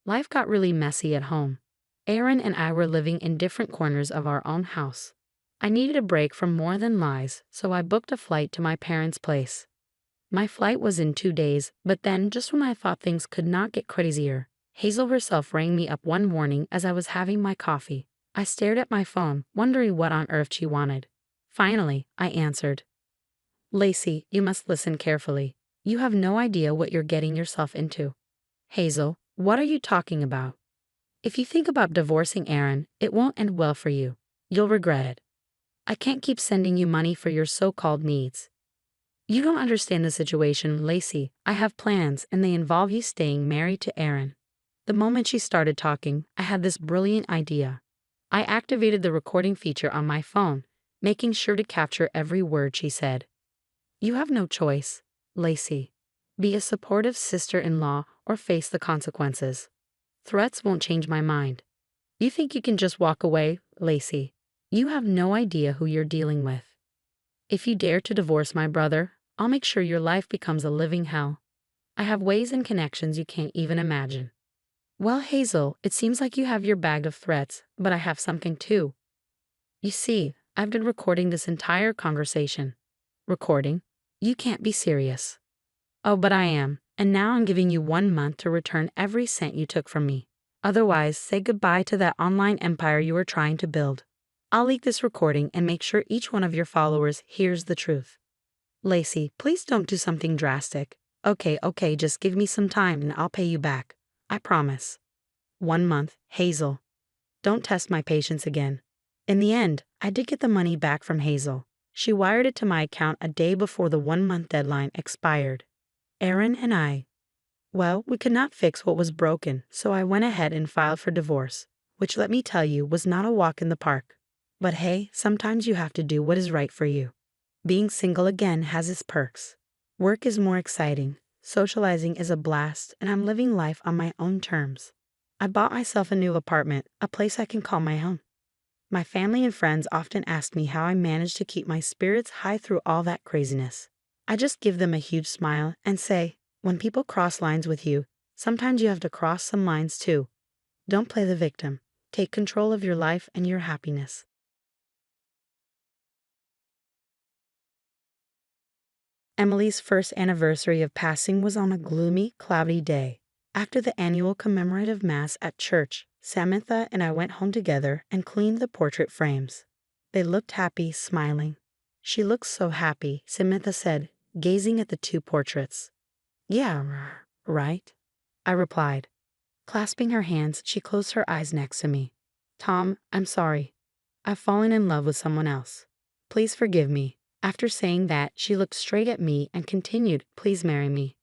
Life got really messy at home. Aaron and I were living in different corners of our own house. I needed a break from more than lies, so I booked a flight to my parents' place. My flight was in 2 days, but then, just when I thought things could not get crazier, Hazel herself rang me up one morning as I was having my coffee. I stared at my phone, wondering what on earth she wanted. Finally, I answered. Lacey, you must listen carefully. You have no idea what you're getting yourself into. Hazel, what are you talking about? If you think about divorcing Aaron, it won't end well for you. You'll regret it. I can't keep sending you money for your so-called needs. You don't understand the situation, Lacey. I have plans, and they involve you staying married to Aaron. The moment she started talking, I had this brilliant idea. I activated the recording feature on my phone, making sure to capture every word she said. You have no choice, Lacey. Be a supportive sister-in-law or face the consequences. Threats won't change my mind. You think you can just walk away, Lacey? You have no idea who you're dealing with. If you dare to divorce my brother, I'll make sure your life becomes a living hell. I have ways and connections you can't even imagine. Well, Hazel, it seems like you have your bag of threats, but I have something too. You see, I've been recording this entire conversation. Recording? You can't be serious. Oh, but I am, and now I'm giving you 1 month to return every cent you took from me. Otherwise, say goodbye to that online empire you were trying to build. I'll leak this recording and make sure each one of your followers hears the truth. Lacey, please don't do something drastic. Okay, just give me some time and I'll pay you back. I promise. 1 month, Hazel. Don't test my patience again. In the end, I did get the money back from Hazel. She wired it to my account a day before the 1-month deadline expired. Aaron and I. Well, we could not fix what was broken, so I went ahead and filed for divorce, which, let me tell you, was not a walk in the park. But hey, sometimes you have to do what is right for you. Being single again has its perks. Work is more exciting, socializing is a blast, and I'm living life on my own terms. I bought myself a new apartment, a place I can call my home. My family and friends often ask me how I manage to keep my spirits high through all that craziness. I just give them a huge smile and say, when people cross lines with you, sometimes you have to cross some lines too. Don't play the victim. Take control of your life and your happiness. Emily's first anniversary of passing was on a gloomy, cloudy day. After the annual commemorative mass at church, Samantha and I went home together and cleaned the portrait frames. They looked happy, smiling. She looks so happy, Samantha said, gazing at the 2 portraits. Yeah, right, I replied. Clasping her hands, she closed her eyes next to me. Tom, I'm sorry. I've fallen in love with someone else. Please forgive me. After saying that, she looked straight at me and continued, please marry me.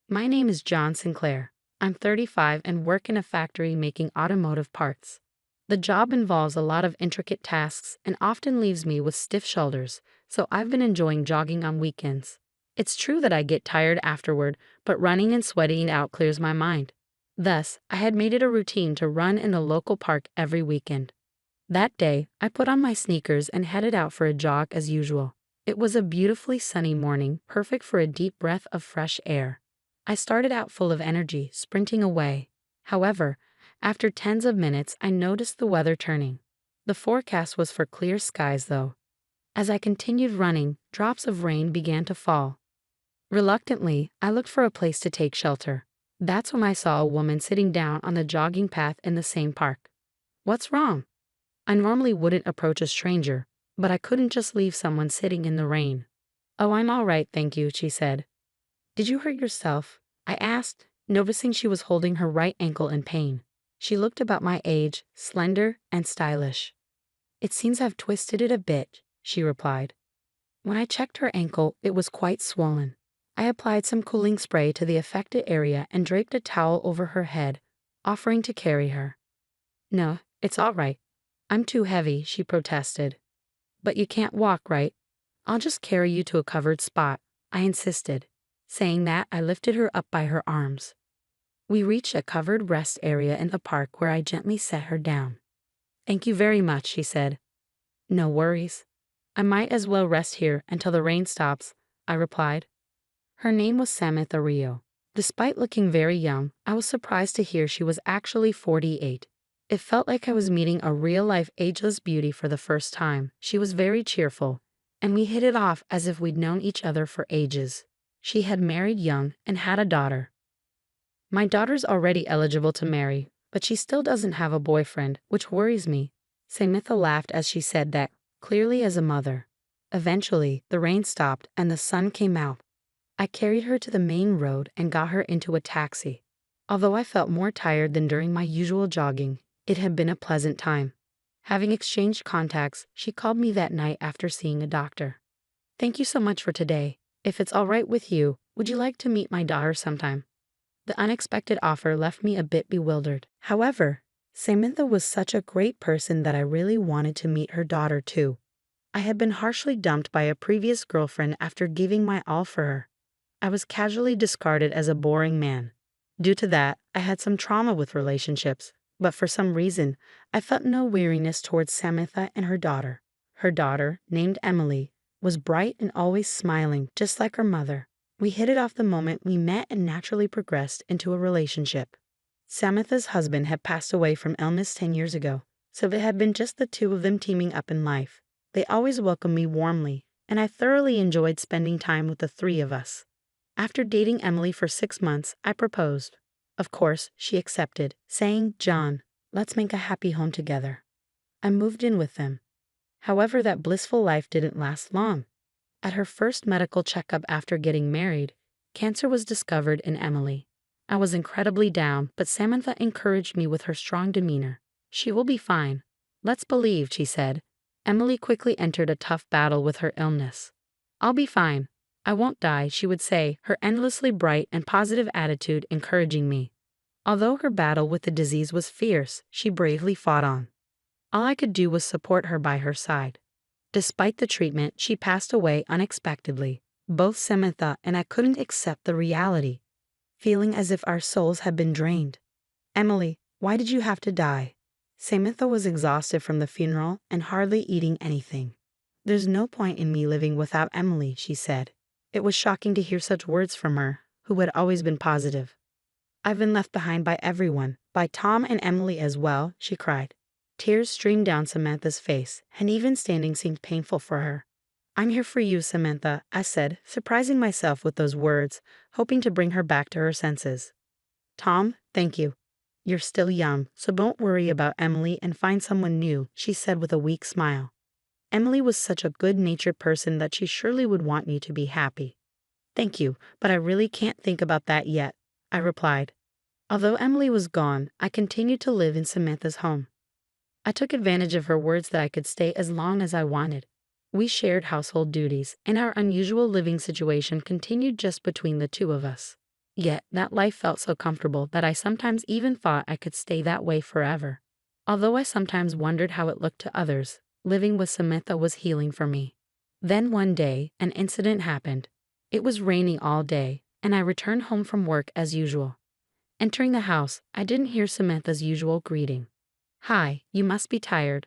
My name is John Sinclair. I'm 35 and work in a factory making automotive parts. The job involves a lot of intricate tasks and often leaves me with stiff shoulders, so I've been enjoying jogging on weekends. It's true that I get tired afterward, but running and sweating it out clears my mind. Thus, I had made it a routine to run in the local park every weekend. That day, I put on my sneakers and headed out for a jog as usual. It was a beautifully sunny morning, perfect for a deep breath of fresh air. I started out full of energy, sprinting away. However, after tens of minutes, I noticed the weather turning. The forecast was for clear skies, though. As I continued running, drops of rain began to fall. Reluctantly, I looked for a place to take shelter. That's when I saw a woman sitting down on the jogging path in the same park. What's wrong? I normally wouldn't approach a stranger, but I couldn't just leave someone sitting in the rain. Oh, I'm all right, thank you, she said. Did you hurt yourself? I asked, noticing she was holding her right ankle in pain. She looked about my age, slender and stylish. It seems I've twisted it a bit, she replied. When I checked her ankle, it was quite swollen. I applied some cooling spray to the affected area and draped a towel over her head, offering to carry her. No, it's all right. I'm too heavy, she protested. But you can't walk, right? I'll just carry you to a covered spot, I insisted. Saying that, I lifted her up by her arms. We reached a covered rest area in the park where I gently set her down. Thank you very much, she said. No worries. I might as well rest here until the rain stops, I replied. Her name was Samantha Rio. Despite looking very young, I was surprised to hear she was actually 48. It felt like I was meeting a real-life ageless beauty for the first time. She was very cheerful, and we hit it off as if we'd known each other for ages. She had married young and had a daughter. My daughter's already eligible to marry, but she still doesn't have a boyfriend, which worries me. Samantha laughed as she said that, clearly as a mother. Eventually, the rain stopped and the sun came out. I carried her to the main road and got her into a taxi. Although I felt more tired than during my usual jogging, it had been a pleasant time. Having exchanged contacts, she called me that night after seeing a doctor. Thank you so much for today. If it's all right with you, would you like to meet my daughter sometime? The unexpected offer left me a bit bewildered. However, Samantha was such a great person that I really wanted to meet her daughter too. I had been harshly dumped by a previous girlfriend after giving my all for her. I was casually discarded as a boring man. Due to that, I had some trauma with relationships, but for some reason, I felt no weariness towards Samantha and her daughter. Her daughter, named Emily, was bright and always smiling, just like her mother. We hit it off the moment we met and naturally progressed into a relationship. Samantha's husband had passed away from illness 10 years ago, so it had been just the two of them teaming up in life. They always welcomed me warmly, and I thoroughly enjoyed spending time with the three of us. After dating Emily for 6 months, I proposed. Of course, she accepted, saying, "John, let's make a happy home together." I moved in with them. However, that blissful life didn't last long. At her first medical checkup after getting married, cancer was discovered in Emily. I was incredibly down, but Samantha encouraged me with her strong demeanor. She will be fine. Let's believe, she said. Emily quickly entered a tough battle with her illness. I'll be fine. I won't die, she would say, her endlessly bright and positive attitude encouraging me. Although her battle with the disease was fierce, she bravely fought on. All I could do was support her by her side. Despite the treatment, she passed away unexpectedly. Both Samantha and I couldn't accept the reality, feeling as if our souls had been drained. Emily, why did you have to die? Samantha was exhausted from the funeral and hardly eating anything. There's no point in me living without Emily, she said. It was shocking to hear such words from her, who had always been positive. I've been left behind by everyone, by Tom and Emily as well, she cried. Tears streamed down Samantha's face, and even standing seemed painful for her. I'm here for you, Samantha, I said, surprising myself with those words, hoping to bring her back to her senses. Tom, thank you. You're still young, so don't worry about Emily and find someone new, she said with a weak smile. Emily was such a good-natured person that she surely would want me to be happy. Thank you, but I really can't think about that yet, I replied. Although Emily was gone, I continued to live in Samantha's home. I took advantage of her words that I could stay as long as I wanted. We shared household duties, and our unusual living situation continued just between the two of us. Yet, that life felt so comfortable that I sometimes even thought I could stay that way forever. Although I sometimes wondered how it looked to others, living with Samantha was healing for me. Then one day, an incident happened. It was raining all day, and I returned home from work as usual. Entering the house, I didn't hear Samantha's usual greeting. Hi, you must be tired.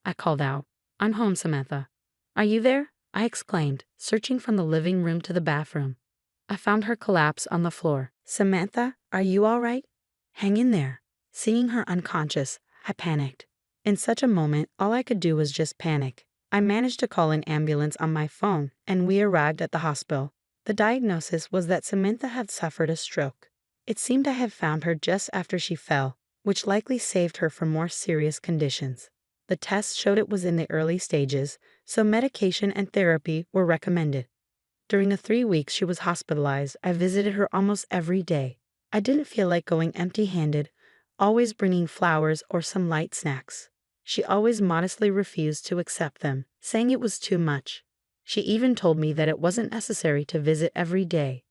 I called out. I'm home, Samantha. Are you there? I exclaimed, searching from the living room to the bathroom. I found her collapsed on the floor. Samantha, are you all right? Hang in there. Seeing her unconscious, I panicked. In such a moment, all I could do was just panic. I managed to call an ambulance on my phone, and we arrived at the hospital. The diagnosis was that Samantha had suffered a stroke. It seemed I had found her just after she fell, which likely saved her from more serious conditions. The tests showed it was in the early stages, so medication and therapy were recommended. During the 3 weeks she was hospitalized, I visited her almost every day. I didn't feel like going empty-handed, always bringing flowers or some light snacks. She always modestly refused to accept them, saying it was too much. She even told me that it wasn't necessary to visit every day.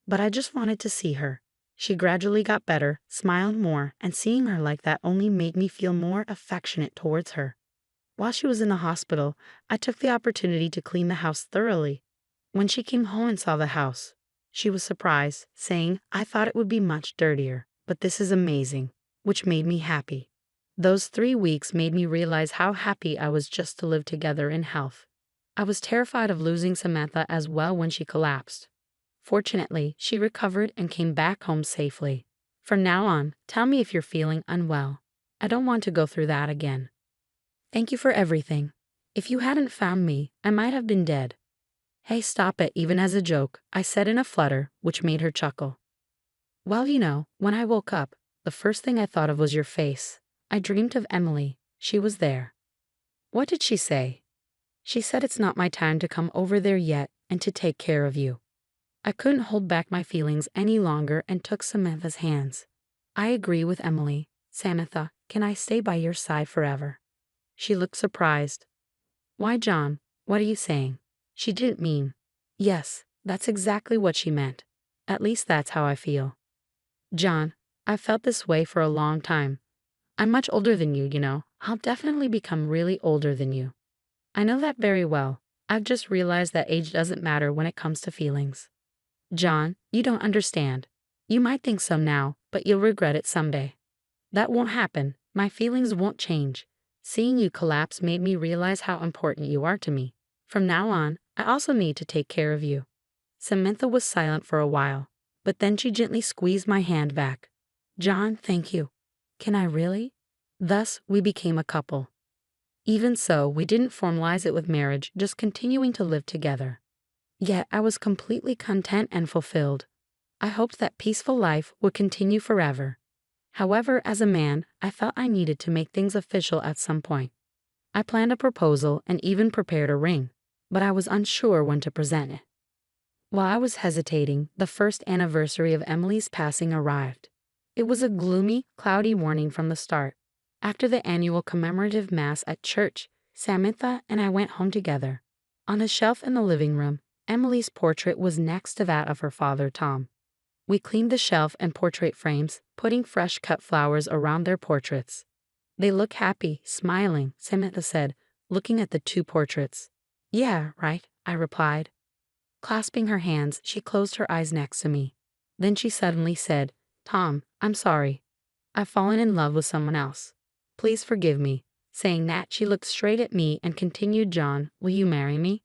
But I just wanted to see her. She gradually got better, smiled more, and seeing her like that only made me feel more affectionate towards her. While she was in the hospital, I took the opportunity to clean the house thoroughly. When she came home and saw the house, she was surprised, saying, I thought it would be much dirtier, but this is amazing, which made me happy. Those 3 weeks made me realize how happy I was just to live together in health. I was terrified of losing Samantha as well when she collapsed. Fortunately, she recovered and came back home safely. From now on, tell me if you're feeling unwell. I don't want to go through that again. Thank you for everything. If you hadn't found me, I might have been dead. Hey, stop it, even as a joke, I said in a flutter, which made her chuckle. Well, when I woke up, the first thing I thought of was your face. I dreamed of Emily. She was there. What did she say? She said it's not my time to come over there yet and to take care of you. I couldn't hold back my feelings any longer and took Samantha's hands. I agree with Emily. Samantha, can I stay by your side forever? She looked surprised. Why, John, what are you saying? She didn't mean. Yes, that's exactly what she meant. At least that's how I feel. John, I've felt this way for a long time. I'm much older than you. I'll definitely become really older than you. I know that very well. I've just realized that age doesn't matter when it comes to feelings. John, you don't understand. You might think so now, but you'll regret it someday. That won't happen. My feelings won't change. Seeing you collapse made me realize how important you are to me. From now on, I also need to take care of you. Samantha was silent for a while, but then she gently squeezed my hand back. John, thank you. Can I really? Thus, we became a couple. Even so, we didn't formalize it with marriage, just continuing to live together. Yet I was completely content and fulfilled. I hoped that peaceful life would continue forever. However, as a man, I felt I needed to make things official at some point. I planned a proposal and even prepared a ring, but I was unsure when to present it. While I was hesitating, the first anniversary of Emily's passing arrived. It was a gloomy, cloudy morning from the start. After the annual commemorative mass at church, Samantha and I went home together. On a shelf in the living room, Emily's portrait was next to that of her father, Tom. We cleaned the shelf and portrait frames, putting fresh cut flowers around their portraits. They look happy, smiling, Samantha said, looking at the 2 portraits. Yeah, right, I replied. Clasping her hands, she closed her eyes next to me. Then she suddenly said, Tom, I'm sorry. I've fallen in love with someone else. Please forgive me. Saying that, she looked straight at me and continued, John, will you marry me?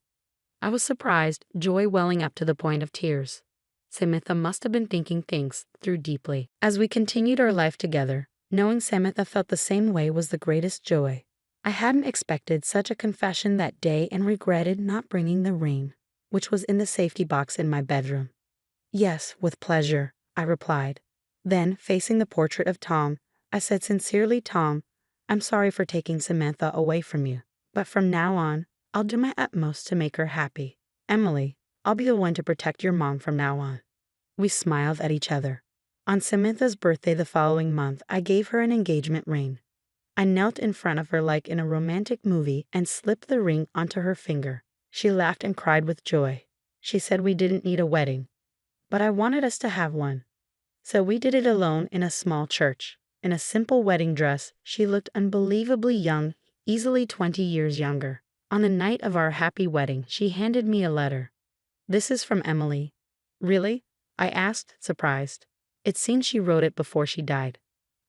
I was surprised, joy welling up to the point of tears. Samantha must have been thinking things through deeply. As we continued our life together, knowing Samantha felt the same way was the greatest joy. I hadn't expected such a confession that day and regretted not bringing the ring, which was in the safety box in my bedroom. Yes, with pleasure, I replied. Then, facing the portrait of Tom, I said sincerely, Tom, I'm sorry for taking Samantha away from you, but from now on, I'll do my utmost to make her happy. Emily, I'll be the one to protect your mom from now on. We smiled at each other. On Samantha's birthday the following month, I gave her an engagement ring. I knelt in front of her like in a romantic movie and slipped the ring onto her finger. She laughed and cried with joy. She said we didn't need a wedding, but I wanted us to have one. So we did it alone in a small church. In a simple wedding dress, she looked unbelievably young, easily 20 years younger. On the night of our happy wedding, she handed me a letter. This is from Emily. Really? I asked, surprised. It seems she wrote it before she died.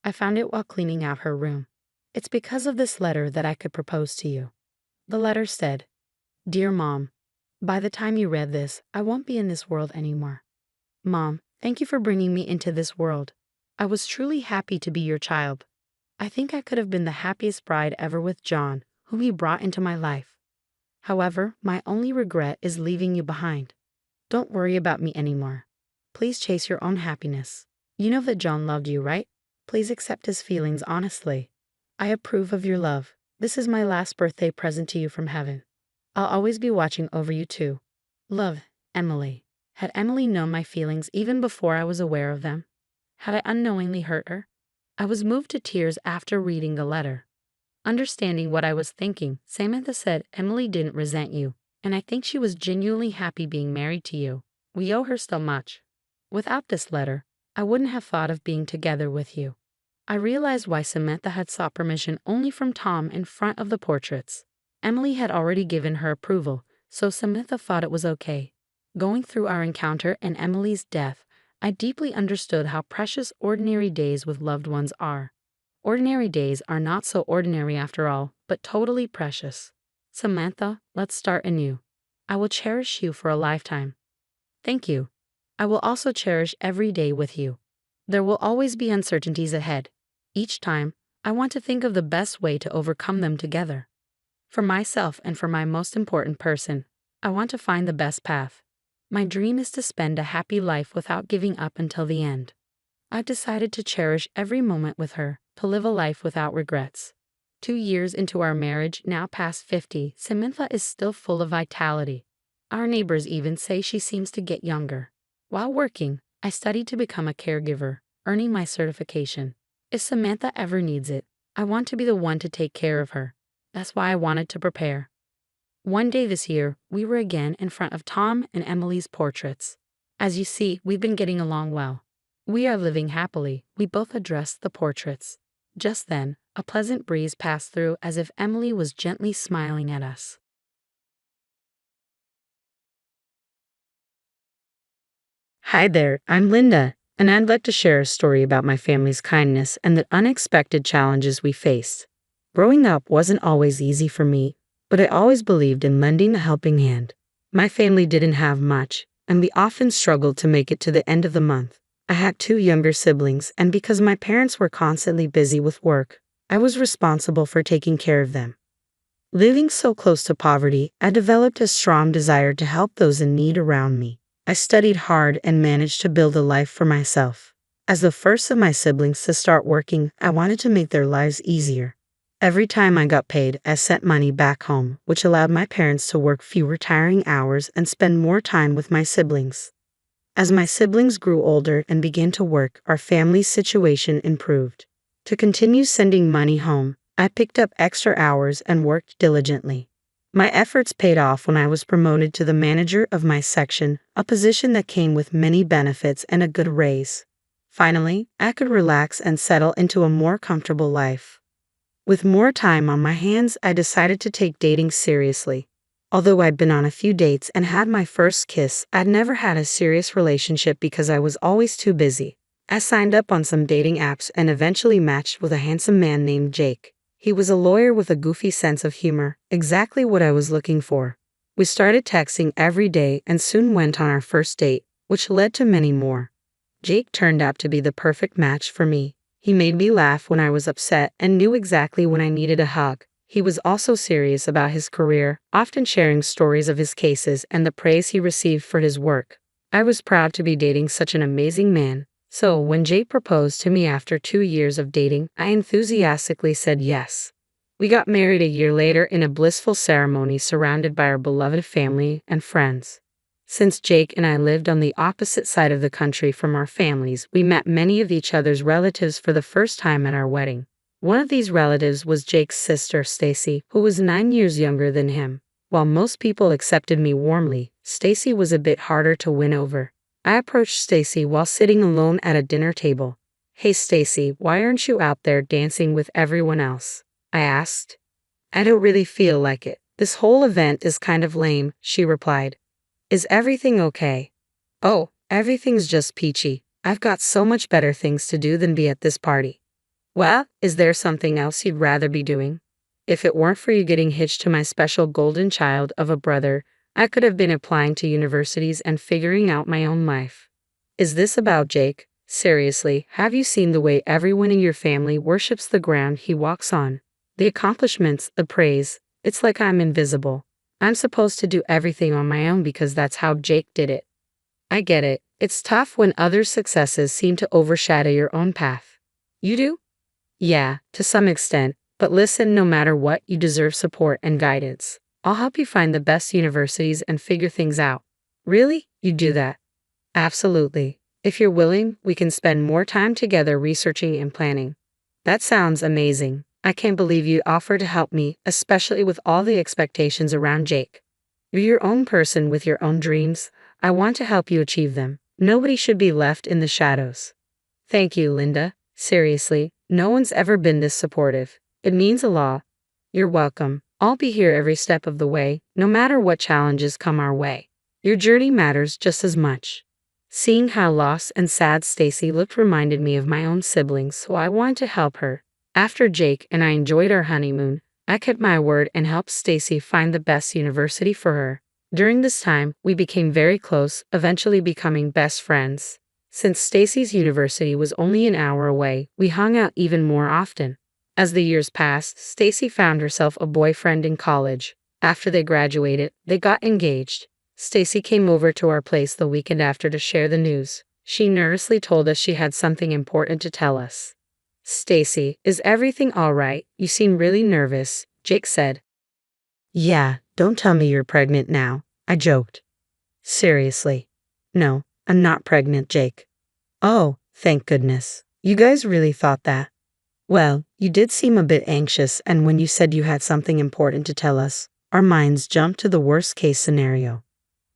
I found it while cleaning out her room. It's because of this letter that I could propose to you. The letter said, "Dear Mom, by the time you read this, I won't be in this world anymore. Mom, thank you for bringing me into this world. I was truly happy to be your child. I think I could have been the happiest bride ever with John, whom he brought into my life. However, my only regret is leaving you behind. Don't worry about me anymore. Please chase your own happiness. You know that John loved you, right? Please accept his feelings honestly. I approve of your love. This is my last birthday present to you from heaven. I'll always be watching over you too. Love, Emily." Had Emily known my feelings even before I was aware of them? Had I unknowingly hurt her? I was moved to tears after reading the letter. Understanding what I was thinking, Samantha said Emily didn't resent you, and I think she was genuinely happy being married to you. We owe her so much. Without this letter, I wouldn't have thought of being together with you. I realized why Samantha had sought permission only from Tom in front of the portraits. Emily had already given her approval, so Samantha thought it was okay. Going through our encounter and Emily's death, I deeply understood how precious ordinary days with loved ones are. Ordinary days are not so ordinary after all, but totally precious. Samantha, let's start anew. I will cherish you for a lifetime. Thank you. I will also cherish every day with you. There will always be uncertainties ahead. Each time, I want to think of the best way to overcome them together. For myself and for my most important person, I want to find the best path. My dream is to spend a happy life without giving up until the end. I've decided to cherish every moment with her, to live a life without regrets. 2 years into our marriage, now past 50, Samantha is still full of vitality. Our neighbors even say she seems to get younger. While working, I studied to become a caregiver, earning my certification. If Samantha ever needs it, I want to be the one to take care of her. That's why I wanted to prepare. One day this year, we were again in front of Tom and Emily's portraits. As you see, we've been getting along well. We are living happily. We both addressed the portraits. Just then, a pleasant breeze passed through as if Emily was gently smiling at us. Hi there, I'm Linda, and I'd like to share a story about my family's kindness and the unexpected challenges we faced. Growing up wasn't always easy for me, but I always believed in lending a helping hand. My family didn't have much, and we often struggled to make it to the end of the month. I had 2 younger siblings, and because my parents were constantly busy with work, I was responsible for taking care of them. Living so close to poverty, I developed a strong desire to help those in need around me. I studied hard and managed to build a life for myself. As the first of my siblings to start working, I wanted to make their lives easier. Every time I got paid, I sent money back home, which allowed my parents to work fewer tiring hours and spend more time with my siblings. As my siblings grew older and began to work, our family's situation improved. To continue sending money home, I picked up extra hours and worked diligently. My efforts paid off when I was promoted to the manager of my section, a position that came with many benefits and a good raise. Finally, I could relax and settle into a more comfortable life. With more time on my hands, I decided to take dating seriously. Although I'd been on a few dates and had my first kiss, I'd never had a serious relationship because I was always too busy. I signed up on some dating apps and eventually matched with a handsome man named Jake. He was a lawyer with a goofy sense of humor, exactly what I was looking for. We started texting every day and soon went on our first date, which led to many more. Jake turned out to be the perfect match for me. He made me laugh when I was upset and knew exactly when I needed a hug. He was also serious about his career, often sharing stories of his cases and the praise he received for his work. I was proud to be dating such an amazing man. So, when Jake proposed to me after 2 years of dating, I enthusiastically said yes. We got married a year later in a blissful ceremony surrounded by our beloved family and friends. Since Jake and I lived on the opposite side of the country from our families, we met many of each other's relatives for the first time at our wedding. One of these relatives was Jake's sister, Stacy, who was 9 years younger than him. While most people accepted me warmly, Stacy was a bit harder to win over. I approached Stacy while sitting alone at a dinner table. "Hey Stacy, why aren't you out there dancing with everyone else?" I asked. "I don't really feel like it. This whole event is kind of lame," she replied. "Is everything okay?" "Oh, everything's just peachy. I've got so much better things to do than be at this party." Well, is there something else you'd rather be doing? If it weren't for you getting hitched to my special golden child of a brother, I could have been applying to universities and figuring out my own life. Is this about Jake? Seriously, have you seen the way everyone in your family worships the ground he walks on? The accomplishments, the praise, it's like I'm invisible. I'm supposed to do everything on my own because that's how Jake did it. I get it. It's tough when others' successes seem to overshadow your own path. You do? Yeah, to some extent, but listen, no matter what, you deserve support and guidance. I'll help you find the best universities and figure things out. Really? You do that? Absolutely. If you're willing, we can spend more time together researching and planning. That sounds amazing. I can't believe you offer to help me, especially with all the expectations around Jake. You're your own person with your own dreams. I want to help you achieve them. Nobody should be left in the shadows. Thank you, Linda. Seriously, no one's ever been this supportive. It means a lot. You're welcome. I'll be here every step of the way, no matter what challenges come our way. Your journey matters just as much. Seeing how lost and sad Stacy looked reminded me of my own siblings, so I wanted to help her. After Jake and I enjoyed our honeymoon, I kept my word and helped Stacy find the best university for her. During this time, we became very close, eventually becoming best friends. Since Stacy's university was only an hour away, we hung out even more often. As the years passed, Stacy found herself a boyfriend in college. After they graduated, they got engaged. Stacy came over to our place the weekend after to share the news. She nervously told us she had something important to tell us. Stacy, is everything all right? You seem really nervous, Jake said. Yeah, don't tell me you're pregnant now, I joked. Seriously. No, I'm not pregnant, Jake. Oh, thank goodness. You guys really thought that? Well, you did seem a bit anxious, and when you said you had something important to tell us, our minds jumped to the worst case scenario.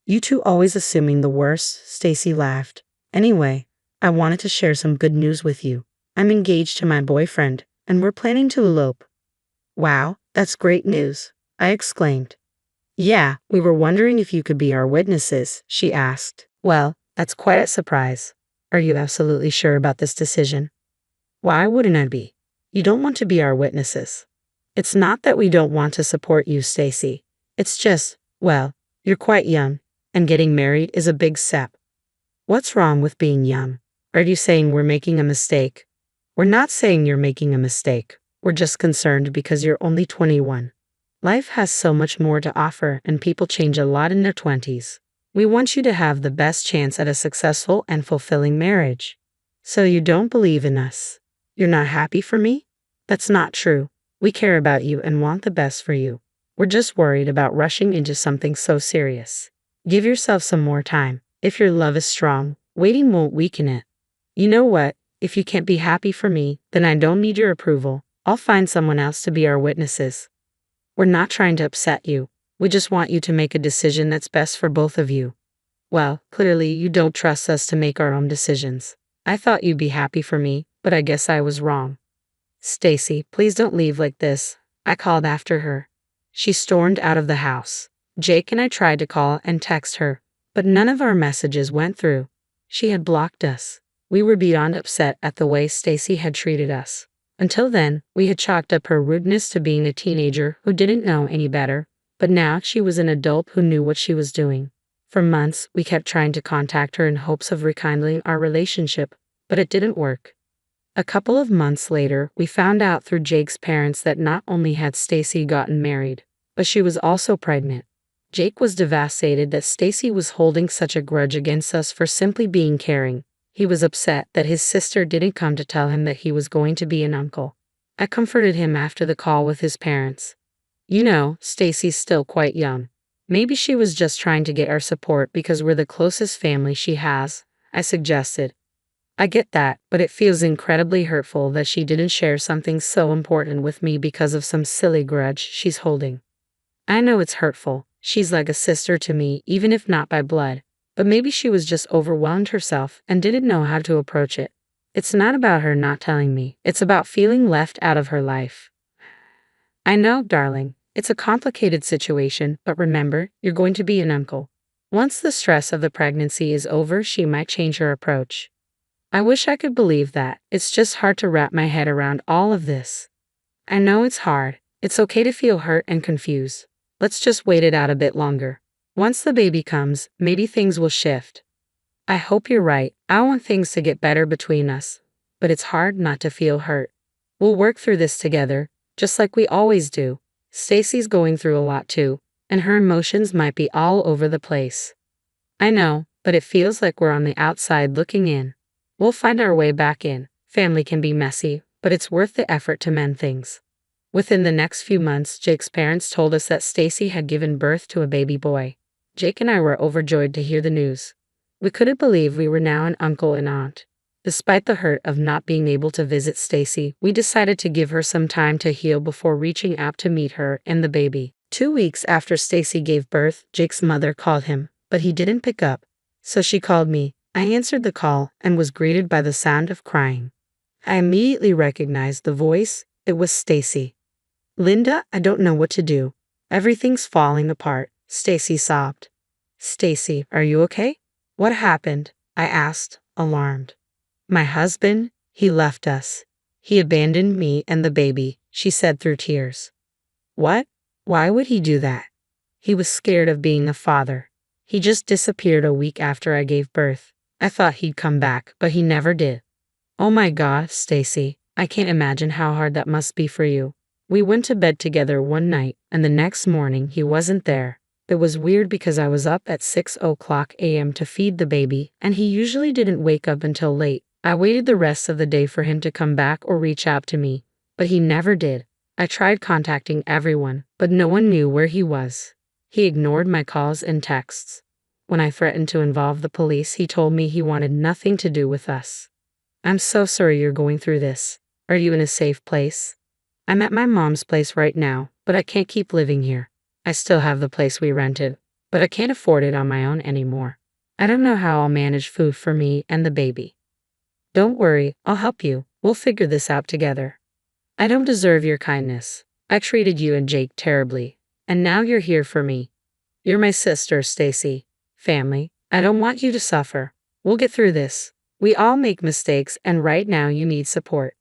You two always assuming the worst, Stacy laughed. Anyway, I wanted to share some good news with you. I'm engaged to my boyfriend, and we're planning to elope. Wow, that's great news, I exclaimed. Yeah, we were wondering if you could be our witnesses, she asked. Well, that's quite a surprise. Are you absolutely sure about this decision? Why wouldn't I be? You don't want to be our witnesses. It's not that we don't want to support you, Stacy. It's just, well, you're quite young, and getting married is a big step. What's wrong with being young? Are you saying we're making a mistake? We're not saying you're making a mistake. We're just concerned because you're only 21. Life has so much more to offer, and people change a lot in their 20s. We want you to have the best chance at a successful and fulfilling marriage. So you don't believe in us? You're not happy for me? That's not true. We care about you and want the best for you. We're just worried about rushing into something so serious. Give yourself some more time. If your love is strong, waiting won't weaken it. You know what? If you can't be happy for me, then I don't need your approval. I'll find someone else to be our witnesses. We're not trying to upset you. We just want you to make a decision that's best for both of you. Well, clearly you don't trust us to make our own decisions. I thought you'd be happy for me, but I guess I was wrong. Stacy, please don't leave like this, I called after her. She stormed out of the house. Jake and I tried to call and text her, but none of our messages went through. She had blocked us. We were beyond upset at the way Stacy had treated us. Until then, we had chalked up her rudeness to being a teenager who didn't know any better, but now she was an adult who knew what she was doing. For months, we kept trying to contact her in hopes of rekindling our relationship, but it didn't work. A couple of months later, we found out through Jake's parents that not only had Stacy gotten married, but she was also pregnant. Jake was devastated that Stacy was holding such a grudge against us for simply being caring. He was upset that his sister didn't come to tell him that he was going to be an uncle. I comforted him after the call with his parents. You know, Stacy's still quite young. Maybe she was just trying to get our support because we're the closest family she has, I suggested. I get that, but it feels incredibly hurtful that she didn't share something so important with me because of some silly grudge she's holding. I know it's hurtful. She's like a sister to me, even if not by blood. But maybe she was just overwhelmed herself and didn't know how to approach it. It's not about her not telling me. It's about feeling left out of her life. I know, darling. It's a complicated situation, but remember, you're going to be an uncle. Once the stress of the pregnancy is over, she might change her approach. I wish I could believe that. It's just hard to wrap my head around all of this. I know it's hard. It's okay to feel hurt and confused. Let's just wait it out a bit longer. Once the baby comes, maybe things will shift. I hope you're right. I want things to get better between us. But it's hard not to feel hurt. We'll work through this together, just like we always do. Stacy's going through a lot too, and her emotions might be all over the place. I know, but it feels like we're on the outside looking in. We'll find our way back in. Family can be messy, but it's worth the effort to mend things. Within the next few months, Jake's parents told us that Stacy had given birth to a baby boy. Jake and I were overjoyed to hear the news. We couldn't believe we were now an uncle and aunt. Despite the hurt of not being able to visit Stacy, we decided to give her some time to heal before reaching out to meet her and the baby. 2 weeks after Stacy gave birth, Jake's mother called him, but he didn't pick up. So she called me. I answered the call and was greeted by the sound of crying. I immediately recognized the voice. It was Stacy. "Linda, I don't know what to do. Everything's falling apart," Stacy sobbed. "Stacy, are you okay? What happened?" I asked, alarmed. "My husband, he left us. He abandoned me and the baby," she said through tears. "What? Why would he do that?" "He was scared of being a father. He just disappeared a week after I gave birth. I thought he'd come back, but he never did." "Oh my God, Stacy, I can't imagine how hard that must be for you. We went to bed together one night, and the next morning he wasn't there. It was weird because I was up at 6:00 a.m. to feed the baby, and he usually didn't wake up until late. I waited the rest of the day for him to come back or reach out to me, but he never did. I tried contacting everyone, but no one knew where he was. He ignored my calls and texts. When I threatened to involve the police, he told me he wanted nothing to do with us. I'm so sorry you're going through this. Are you in a safe place?" "I'm at my mom's place right now, but I can't keep living here. I still have the place we rented, but I can't afford it on my own anymore. I don't know how I'll manage food for me and the baby." "Don't worry, I'll help you. We'll figure this out together. I don't deserve your kindness. I treated you and Jake terribly, and now you're here for me. You're my sister, Stacy. Family, I don't want you to suffer. We'll get through this. We all make mistakes, and right now you need support.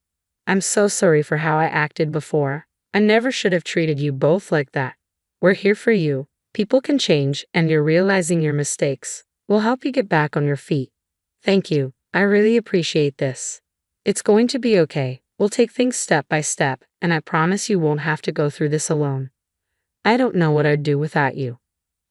I'm so sorry for how I acted before. I never should have treated you both like that. We're here for you. People can change, and you're realizing your mistakes. We'll help you get back on your feet. Thank you. I really appreciate this. It's going to be okay. We'll take things step by step, and I promise you won't have to go through this alone. I don't know what I'd do without you.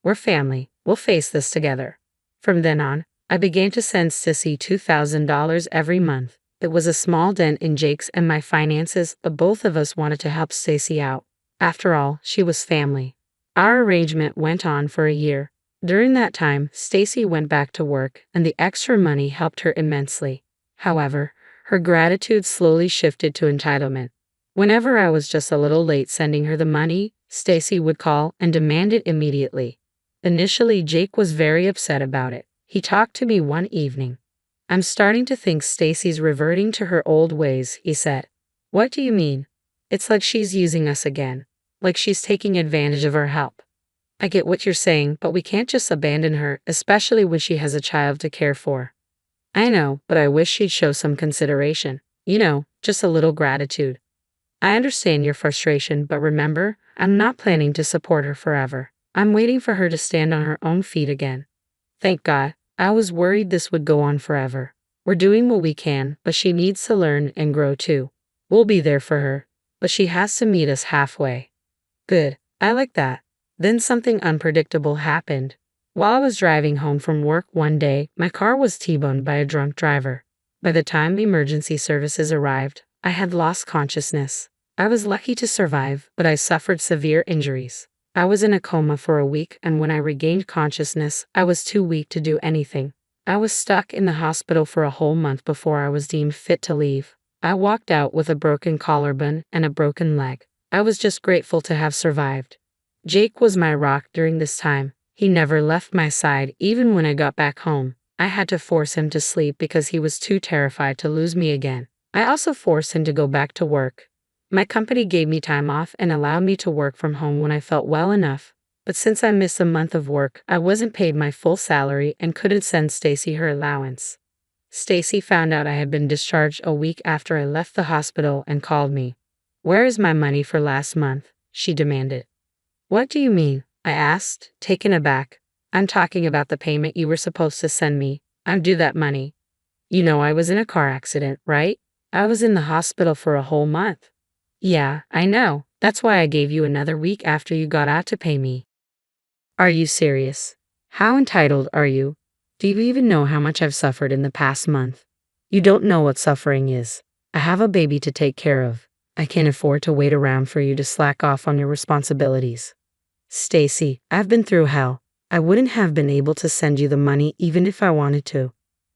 We're family. We'll face this together." From then on, I began to send Sissy $2,000 every month. It was a small dent in Jake's and my finances, but both of us wanted to help Stacy out. After all, she was family. Our arrangement went on for a year. During that time, Stacy went back to work, and the extra money helped her immensely. However, her gratitude slowly shifted to entitlement. Whenever I was just a little late sending her the money, Stacy would call and demand it immediately. Initially, Jake was very upset about it. He talked to me one evening. "I'm starting to think Stacy's reverting to her old ways," he said. "What do you mean?" "It's like she's using us again. Like she's taking advantage of our help." "I get what you're saying, but we can't just abandon her, especially when she has a child to care for." "I know, but I wish she'd show some consideration. You know, just a little gratitude." "I understand your frustration, but remember, I'm not planning to support her forever. I'm waiting for her to stand on her own feet again." "Thank God. I was worried this would go on forever. We're doing what we can, but she needs to learn and grow too. We'll be there for her, but she has to meet us halfway." "Good. I like that." Then something unpredictable happened. While I was driving home from work one day, my car was T-boned by a drunk driver. By the time emergency services arrived, I had lost consciousness. I was lucky to survive, but I suffered severe injuries. I was in a coma for a week, and when I regained consciousness, I was too weak to do anything. I was stuck in the hospital for a whole month before I was deemed fit to leave. I walked out with a broken collarbone and a broken leg. I was just grateful to have survived. Jake was my rock during this time. He never left my side, even when I got back home. I had to force him to sleep because he was too terrified to lose me again. I also forced him to go back to work. My company gave me time off and allowed me to work from home when I felt well enough. But since I missed a month of work, I wasn't paid my full salary and couldn't send Stacy her allowance. Stacy found out I had been discharged a week after I left the hospital and called me. "Where is my money for last month?" she demanded. "What do you mean?" I asked, taken aback. "I'm talking about the payment you were supposed to send me. I'm due that money. You know I was in a car accident, right? I was in the hospital for a whole month." "Yeah, I know. That's why I gave you another week after you got out to pay me." "Are you serious? How entitled are you? Do you even know how much I've suffered in the past month? You don't know what suffering is. I have a baby to take care of. I can't afford to wait around for you to slack off on your responsibilities." "Stacy, I've been through hell. I wouldn't have been able to send you the money even if I wanted to."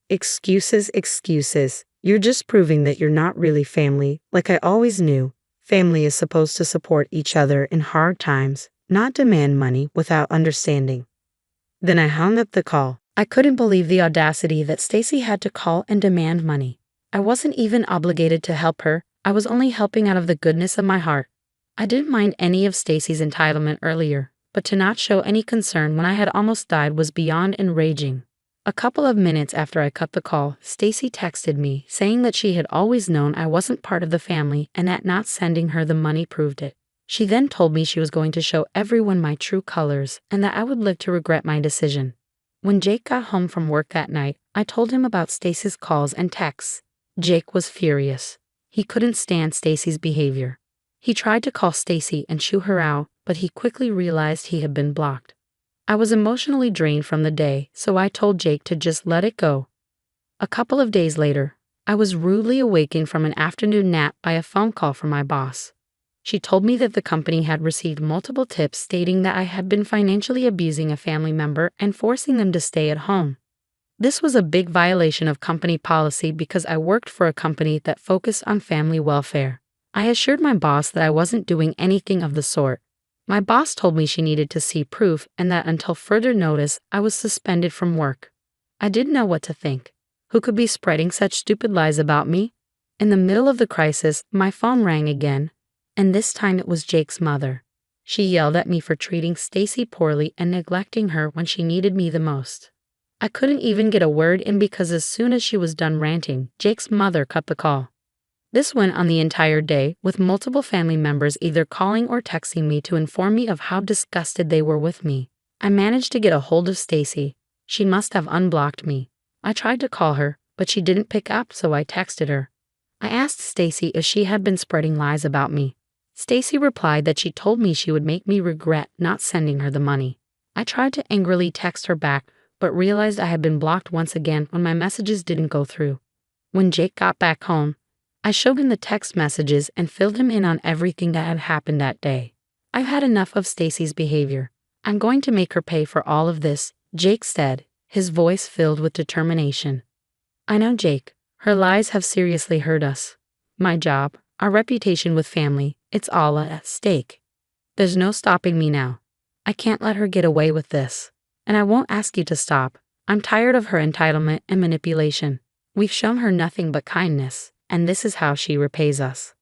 "Excuses, excuses. You're just proving that you're not really family, like I always knew. Family is supposed to support each other in hard times, not demand money without understanding." Then I hung up the call. I couldn't believe the audacity that Stacy had to call and demand money. I wasn't even obligated to help her. I was only helping out of the goodness of my heart. I didn't mind any of Stacy's entitlement earlier, but to not show any concern when I had almost died was beyond enraging. A couple of minutes after I cut the call, Stacy texted me saying that she had always known I wasn't part of the family and that not sending her the money proved it. She then told me she was going to show everyone my true colors and that I would live to regret my decision. When Jake got home from work that night, I told him about Stacy's calls and texts. Jake was furious. He couldn't stand Stacy's behavior. He tried to call Stacy and shoo her out, but he quickly realized he had been blocked. I was emotionally drained from the day, so I told Jake to just let it go. A couple of days later, I was rudely awakened from an afternoon nap by a phone call from my boss. She told me that the company had received multiple tips stating that I had been financially abusing a family member and forcing them to stay at home. This was a big violation of company policy because I worked for a company that focused on family welfare. I assured my boss that I wasn't doing anything of the sort. My boss told me she needed to see proof and that until further notice, I was suspended from work. I didn't know what to think. Who could be spreading such stupid lies about me? In the middle of the crisis, my phone rang again, and this time it was Jake's mother. She yelled at me for treating Stacy poorly and neglecting her when she needed me the most. I couldn't even get a word in because as soon as she was done ranting, Jake's mother cut the call. This went on the entire day, with multiple family members either calling or texting me to inform me of how disgusted they were with me. I managed to get a hold of Stacy. She must have unblocked me. I tried to call her, but she didn't pick up, so I texted her. I asked Stacy if she had been spreading lies about me. Stacy replied that she told me she would make me regret not sending her the money. I tried to angrily text her back, but realized I had been blocked once again when my messages didn't go through. When Jake got back home, I showed him the text messages and filled him in on everything that had happened that day. "I've had enough of Stacy's behavior. I'm going to make her pay for all of this," Jake said, his voice filled with determination. "I know, Jake. Her lies have seriously hurt us. My job, our reputation with family, it's all at stake. There's no stopping me now. I can't let her get away with this. And I won't ask you to stop. I'm tired of her entitlement and manipulation. We've shown her nothing but kindness, and this is how she repays us.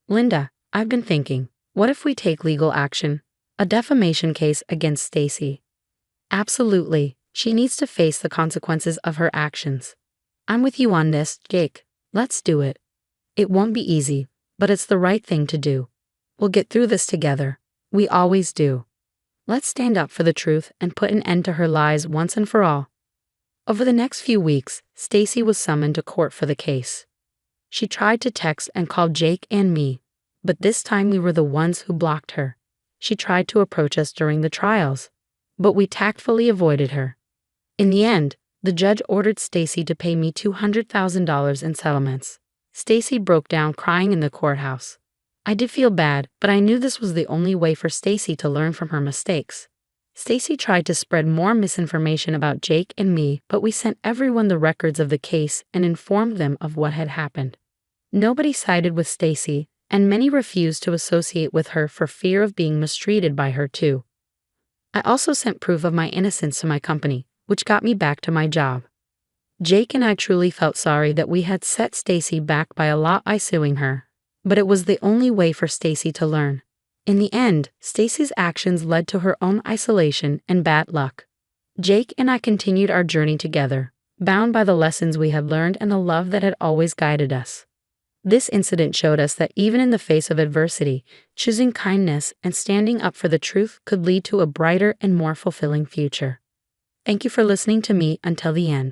Linda, I've been thinking, what if we take legal action? A defamation case against Stacy." "Absolutely. She needs to face the consequences of her actions." "I'm with you on this, Jake. Let's do it. It won't be easy, but it's the right thing to do. We'll get through this together. We always do. Let's stand up for the truth and put an end to her lies once and for all." Over the next few weeks, Stacy was summoned to court for the case. She tried to text and call Jake and me, but this time we were the ones who blocked her. She tried to approach us during the trials, but we tactfully avoided her. In the end, the judge ordered Stacy to pay me $200,000 in settlements. Stacy broke down crying in the courthouse. I did feel bad, but I knew this was the only way for Stacy to learn from her mistakes. Stacy tried to spread more misinformation about Jake and me, but we sent everyone the records of the case and informed them of what had happened. Nobody sided with Stacy, and many refused to associate with her for fear of being mistreated by her too. I also sent proof of my innocence to my company, which got me back to my job. Jake and I truly felt sorry that we had set Stacy back by a lot by suing her, but it was the only way for Stacy to learn. In the end, Stacy's actions led to her own isolation and bad luck. Jake and I continued our journey together. bound by the lessons we had learned and the love that had always guided us. This incident showed us that even in the face of adversity, choosing kindness and standing up for the truth could lead to a brighter and more fulfilling future. Thank you for listening to me until the end.